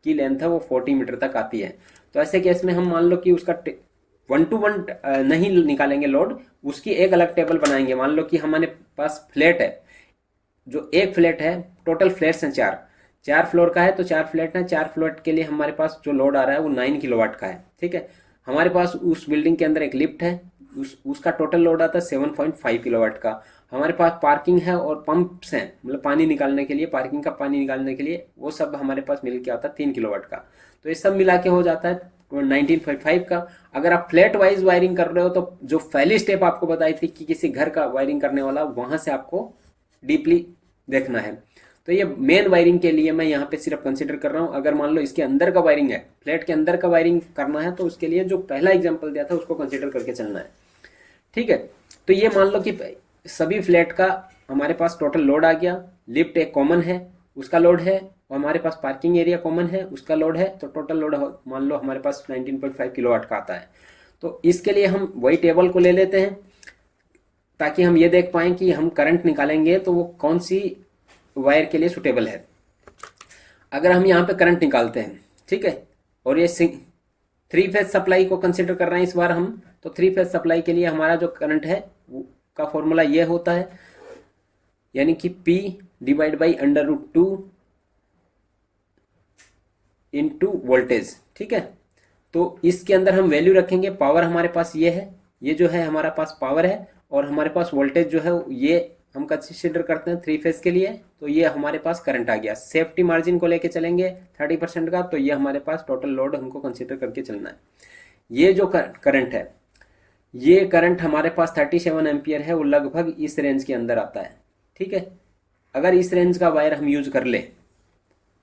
की लेंथ है वो 40 मीटर तक आती है। तो ऐसे केस में हम मान लो कि उसका 1 to 1 नहीं निकालेंगे लोड, उसकी एक अलग टेबल बनाएंगे। मान लो कि हमारे पास फ्लैट है, जो एक फ्लैट है, टोटल फ्लैट्स हैं 4 फ्लोर का है, तो 4 फ्लैट हैं, 4 फ्लैट के लिए हमारे पास जो लोड आ रहा है वो 9 किलोवाट का है। ठीक है, हमारे पास उस बिल्डिंग के अंदर एक लिफ्ट है, उसका टोटल लोड आता है 7.5 किलोवाट का। हमारे पास पार्किंग है और पंप्स हैं, मतलब पानी निकालने के लिए, पार्किंग का पानी निकालने के लिए, वो सब हमारे पास मिल के आता है 3 किलोवाट का। तो ये सब मिला के हो जाता है 19.5 का। अगर आप फ्लैट वाइज वायरिंग कर रहे हो तो जो पहली स्टेप आपको बताई थी कि किसी घर का वायरिंग करने वाला, वहां से आपको डीपली देखना है। तो ये मेन वायरिंग के लिए मैं यहाँ पे सिर्फ कंसिडर कर रहा हूँ। अगर मान लो इसके अंदर का वायरिंग है, फ्लैट के अंदर का वायरिंग करना है, तो उसके लिए जो पहला एग्जांपल दिया था उसको कंसिडर करके चलना है। ठीक है, तो ये मान लो कि सभी फ्लैट का हमारे पास टोटल लोड आ गया, लिफ्ट एक कॉमन है उसका लोड है, और हमारे पास पार्किंग एरिया कॉमन है उसका लोड है, तो टोटल लोड मान लो हमारे पास 19.5 किलोवाट का आता है। तो इसके लिए हम वही टेबल को ले लेते हैं ताकि हम ये देख पाएं कि हम करंट निकालेंगे तो वो कौन सी वायर के लिए सुटेबल है। अगर हम यहाँ पे करंट निकालते हैं, ठीक है, और ये 3 फेज सप्लाई को कंसिडर कर रहे हैं इस बार हम, तो 3 फेज सप्लाई के लिए हमारा जो करंट है का फॉर्मूला ये होता है, यानी कि P divide by √2 into voltage. ठीक है, तो इसके अंदर हम वैल्यू रखेंगे, पावर हमारे पास ये है, ये जो है हमारा पास पावर है, और हमारे पास वोल्टेज जो है ये हम कंसिडर करते हैं 3 फेज के लिए, तो ये हमारे पास करंट आ गया। सेफ्टी मार्जिन को लेके चलेंगे 30% का, तो ये हमारे पास टोटल लोड हमको कंसिडर करके चलना है। ये जो करंट है, ये करंट हमारे पास 37 एम्पियर है, वो लगभग इस रेंज के अंदर आता है। ठीक है, अगर इस रेंज का वायर हम यूज कर ले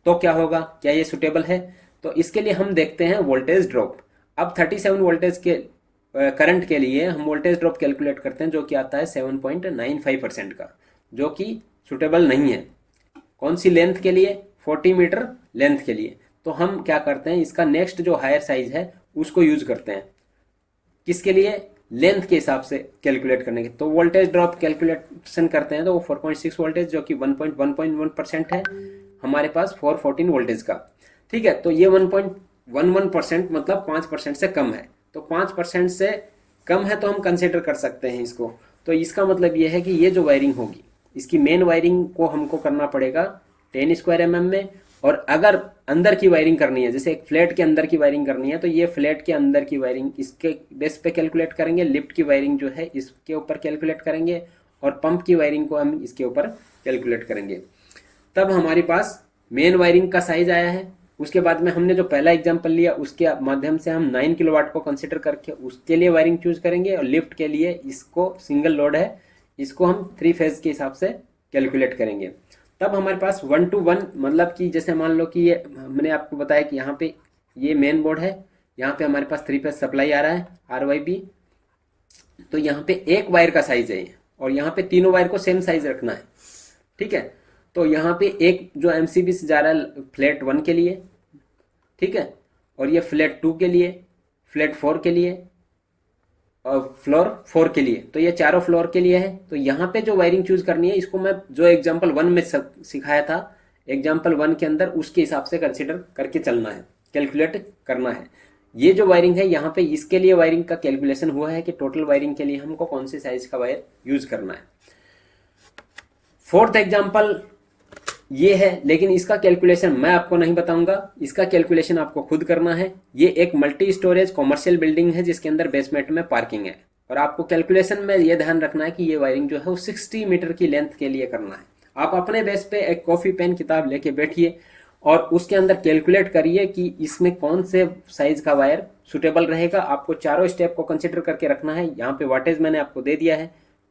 तो क्या होगा, क्या ये सुटेबल है? तो इसके लिए हम देखते हैं वोल्टेज ड्रॉप। अब 37 वोल्टेज के करंट के लिए हम वोल्टेज ड्रॉप कैलकुलेट करते हैं, जो कि आता है 7.95% का, जो कि सुटेबल नहीं है। कौन सी लेंथ के लिए? 40 मीटर लेंथ के लिए। तो हम क्या करते हैं, इसका नेक्स्ट जो हायर साइज है उसको यूज करते हैं। किसके लिए? लेंथ के हिसाब से कैलकुलेट करने के। तो वोल्टेज ड्रॉप कैलकुलेशन करते हैं तो वो 4.6 वोल्टेज, जो कि 1.1% है हमारे पास 414 वोल्टेज का। ठीक है, तो ये 1.11% मतलब 5% से कम है। तो 5% से कम है तो हम कंसिडर कर सकते हैं इसको। तो इसका मतलब ये है कि ये जो वायरिंग होगी, इसकी मेन वायरिंग को हमको करना पड़ेगा 10 स्क्वायर mm में। और अगर अंदर की वायरिंग करनी है, जैसे एक फ्लैट के अंदर की वायरिंग करनी है, तो ये फ्लैट के अंदर की वायरिंग इसके बेस पे कैलकुलेट करेंगे। लिफ्ट की वायरिंग जो है इसके ऊपर कैलकुलेट करेंगे, और पंप की वायरिंग को हम इसके ऊपर कैलकुलेट करेंगे। तब हमारे पास मेन वायरिंग का साइज आया है। उसके बाद में हमने जो पहला एग्जांपल लिया उसके माध्यम से हम 9 किलोवाट को कंसिडर करके उसके लिए वायरिंग चूज करेंगे, और लिफ्ट के लिए इसको सिंगल लोड है, इसको हम 3 फेज के हिसाब से कैलकुलेट करेंगे। तब हमारे पास 1 to 1 मतलब कि जैसे मान लो कि ये मैंने आपको बताया कि यहाँ पे ये मेन बोर्ड है, यहाँ पे हमारे पास 3 फेज सप्लाई आ रहा है RYB। तो यहाँ पे एक वायर का साइज है, और यहाँ पे तीनों वायर को सेम साइज रखना है। ठीक है, तो यहाँ पे एक जो MCB से जा रहा है फ्लैट 1 के लिए, ठीक है, और ये फ्लैट 2 के लिए, फ्लैट 4 के लिए, और फ्लोर 4 के लिए। तो ये चारों फ्लोर के लिए है। तो यहाँ पे जो वायरिंग चूज करनी है, इसको मैं जो एग्जांपल 1 में सिखाया था, एग्जांपल 1 के अंदर उसके हिसाब से कंसिडर करके चलना है, कैलकुलेट करना है। ये जो वायरिंग है यहाँ पे, इसके लिए वायरिंग का कैलकुलेशन हुआ है कि टोटल वायरिंग के लिए हमको कौन से साइज का वायर यूज करना है। फोर्थ एग्जाम्पल ये है, लेकिन इसका कैलकुलेशन मैं आपको नहीं बताऊंगा, इसका कैलकुलेशन आपको खुद करना है। ये एक मल्टी स्टोरेज कॉमर्शियल बिल्डिंग है जिसके अंदर बेसमेंट में पार्किंग है, और आपको कैलकुलेशन में ये ध्यान रखना है कि ये वायरिंग जो है वो 60 मीटर की लेंथ के लिए करना है। आप अपने बेस पे एक कॉपी पेन किताब लेके बैठिए और उसके अंदर कैलकुलेट करिए कि इसमें कौन से साइज का वायर सुटेबल रहेगा। आपको चारों स्टेप को कंसिडर करके रखना है। यहाँ पे वाटेज मैंने आपको दे दिया है,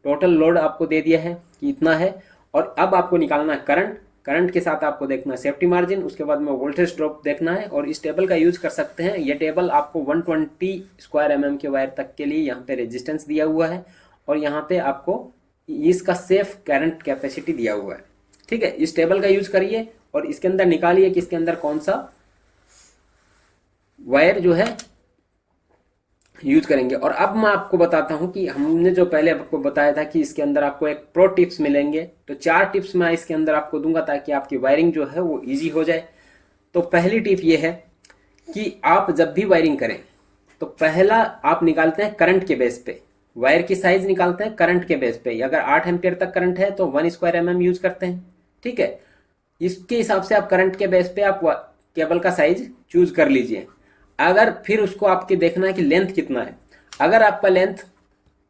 टोटल लोड आपको दे दिया है कि इतना है, और अब आपको निकालना है करंट। करंट के साथ आपको देखना है सेफ्टी मार्जिन, उसके बाद में वोल्टेज ड्रॉप देखना है। और इस टेबल का यूज कर सकते हैं। ये टेबल आपको 120 स्क्वायर mm के वायर तक के लिए यहाँ पे रेजिस्टेंस दिया हुआ है, और यहाँ पे आपको इसका सेफ करंट कैपेसिटी दिया हुआ है। ठीक है, इस टेबल का यूज करिए और इसके अंदर निकालिए कि इसके अंदर कौन सा वायर जो है यूज करेंगे। और अब मैं आपको बताता हूं कि हमने जो पहले आपको बताया था कि इसके अंदर आपको एक प्रो टिप्स मिलेंगे, तो 4 टिप्स मैं इसके अंदर आपको दूंगा ताकि आपकी वायरिंग जो है वो इजी हो जाए। तो पहली टिप ये है कि आप जब भी वायरिंग करें तो पहला आप निकालते हैं करंट के बेस पे, वायर की साइज निकालते हैं करंट के बेस पे। अगर 8 एम्पियर तक करंट है तो 1 स्क्वायर mm यूज करते हैं। ठीक है, इसके हिसाब से आप करंट के बेस पे आप केबल का साइज चूज कर लीजिए। अगर फिर उसको आपके देखना है कि लेंथ कितना है। अगर आपका लेंथ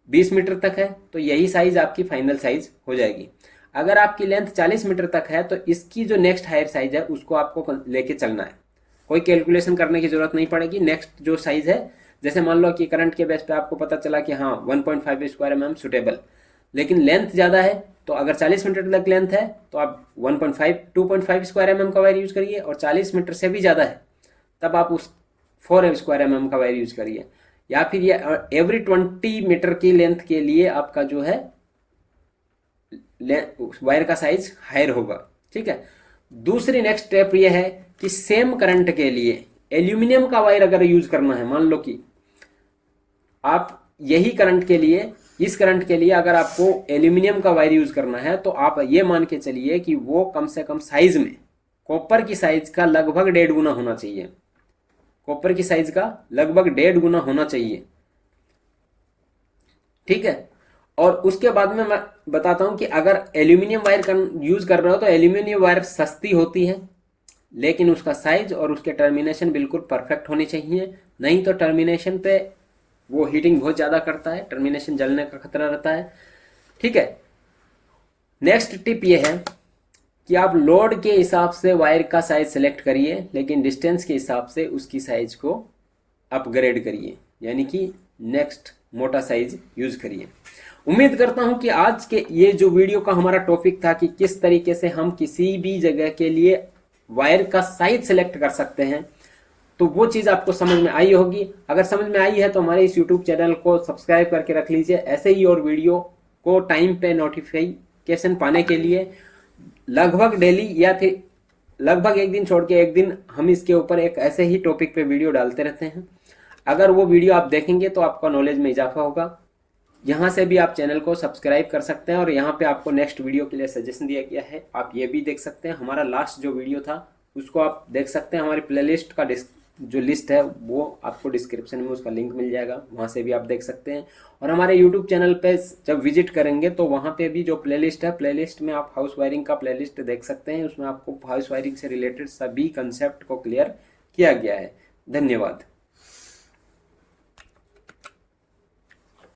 20 मीटर तक है तो यही साइज आपकी फाइनल साइज हो जाएगी। अगर आपकी लेंथ 40 मीटर तक है तो इसकी जो नेक्स्ट हायर साइज है उसको आपको लेके चलना है। कोई कैलकुलेशन करने की जरूरत नहीं पड़ेगी। नेक्स्ट जो साइज है, जैसे मान लो कि करंट के बेस पे आपको पता चला कि हाँ 1.5 स्क्वायर mm सुटेबल, लेकिन लेंथ ज़्यादा है, तो अगर 40 मीटर तक लेंथ है तो आप 2.5 स्क्वायर mm का वायर यूज करिए, और 40 मीटर से भी ज़्यादा है तब आप उस 4 स्क्वायर mm का वायर यूज करिए। या फिर ये एवरी 20 मीटर की लेंथ के लिए आपका जो है वायर का साइज हायर होगा। ठीक है, दूसरी नेक्स्ट स्टेप ये है कि सेम करंट के लिए एल्यूमिनियम का वायर अगर यूज करना है, मान लो कि आप यही करंट के लिए, इस करंट के लिए अगर आपको एल्यूमिनियम का वायर यूज करना है तो आप ये मान के चलिए कि वो कम से कम साइज में कॉपर की साइज का लगभग 1.5 गुना होना चाहिए। कॉपर की साइज का लगभग 1.5 गुना होना चाहिए। ठीक है, और उसके बाद में मैं बताता हूं कि अगर एल्यूमिनियम वायर यूज कर रहे हो तो एल्यूमिनियम वायर सस्ती होती है, लेकिन उसका साइज और उसके टर्मिनेशन बिल्कुल परफेक्ट होनी चाहिए। नहीं तो टर्मिनेशन पे वो हीटिंग बहुत ज़्यादा करता है, टर्मिनेशन जलने का खतरा रहता है। ठीक है, नेक्स्ट टिप ये है कि आप लोड के हिसाब से वायर का साइज सेलेक्ट करिए, लेकिन डिस्टेंस के हिसाब से उसकी साइज को अपग्रेड करिए, यानी कि नेक्स्ट मोटा साइज यूज करिए। उम्मीद करता हूं कि आज के ये जो वीडियो का हमारा टॉपिक था कि किस तरीके से हम किसी भी जगह के लिए वायर का साइज सेलेक्ट कर सकते हैं, तो वो चीज़ आपको समझ में आई होगी। अगर समझ में आई है तो हमारे इस यूट्यूब चैनल को सब्सक्राइब करके रख लीजिए। ऐसे ही और वीडियो को टाइम पे नोटिफिकेशन पाने के लिए लगभग डेली या फिर लगभग एक दिन छोड़ के एक दिन हम इसके ऊपर एक ऐसे ही टॉपिक पे वीडियो डालते रहते हैं। अगर वो वीडियो आप देखेंगे तो आपका नॉलेज में इजाफा होगा। यहाँ से भी आप चैनल को सब्सक्राइब कर सकते हैं, और यहाँ पे आपको नेक्स्ट वीडियो के लिए सजेशन दिया गया है, आप ये भी देख सकते हैं। हमारा लास्ट जो वीडियो था उसको आप देख सकते हैं। हमारी प्लेलिस्ट का जो लिस्ट है वो आपको डिस्क्रिप्शन में उसका लिंक मिल जाएगा, वहाँ से भी आप देख सकते हैं। और हमारे यूट्यूब चैनल पे जब विजिट करेंगे तो वहाँ पे भी जो प्लेलिस्ट है, प्लेलिस्ट में आप हाउस वायरिंग का प्लेलिस्ट देख सकते हैं। उसमें आपको हाउस वायरिंग से रिलेटेड सभी कंसेप्ट को क्लियर किया गया है। धन्यवाद।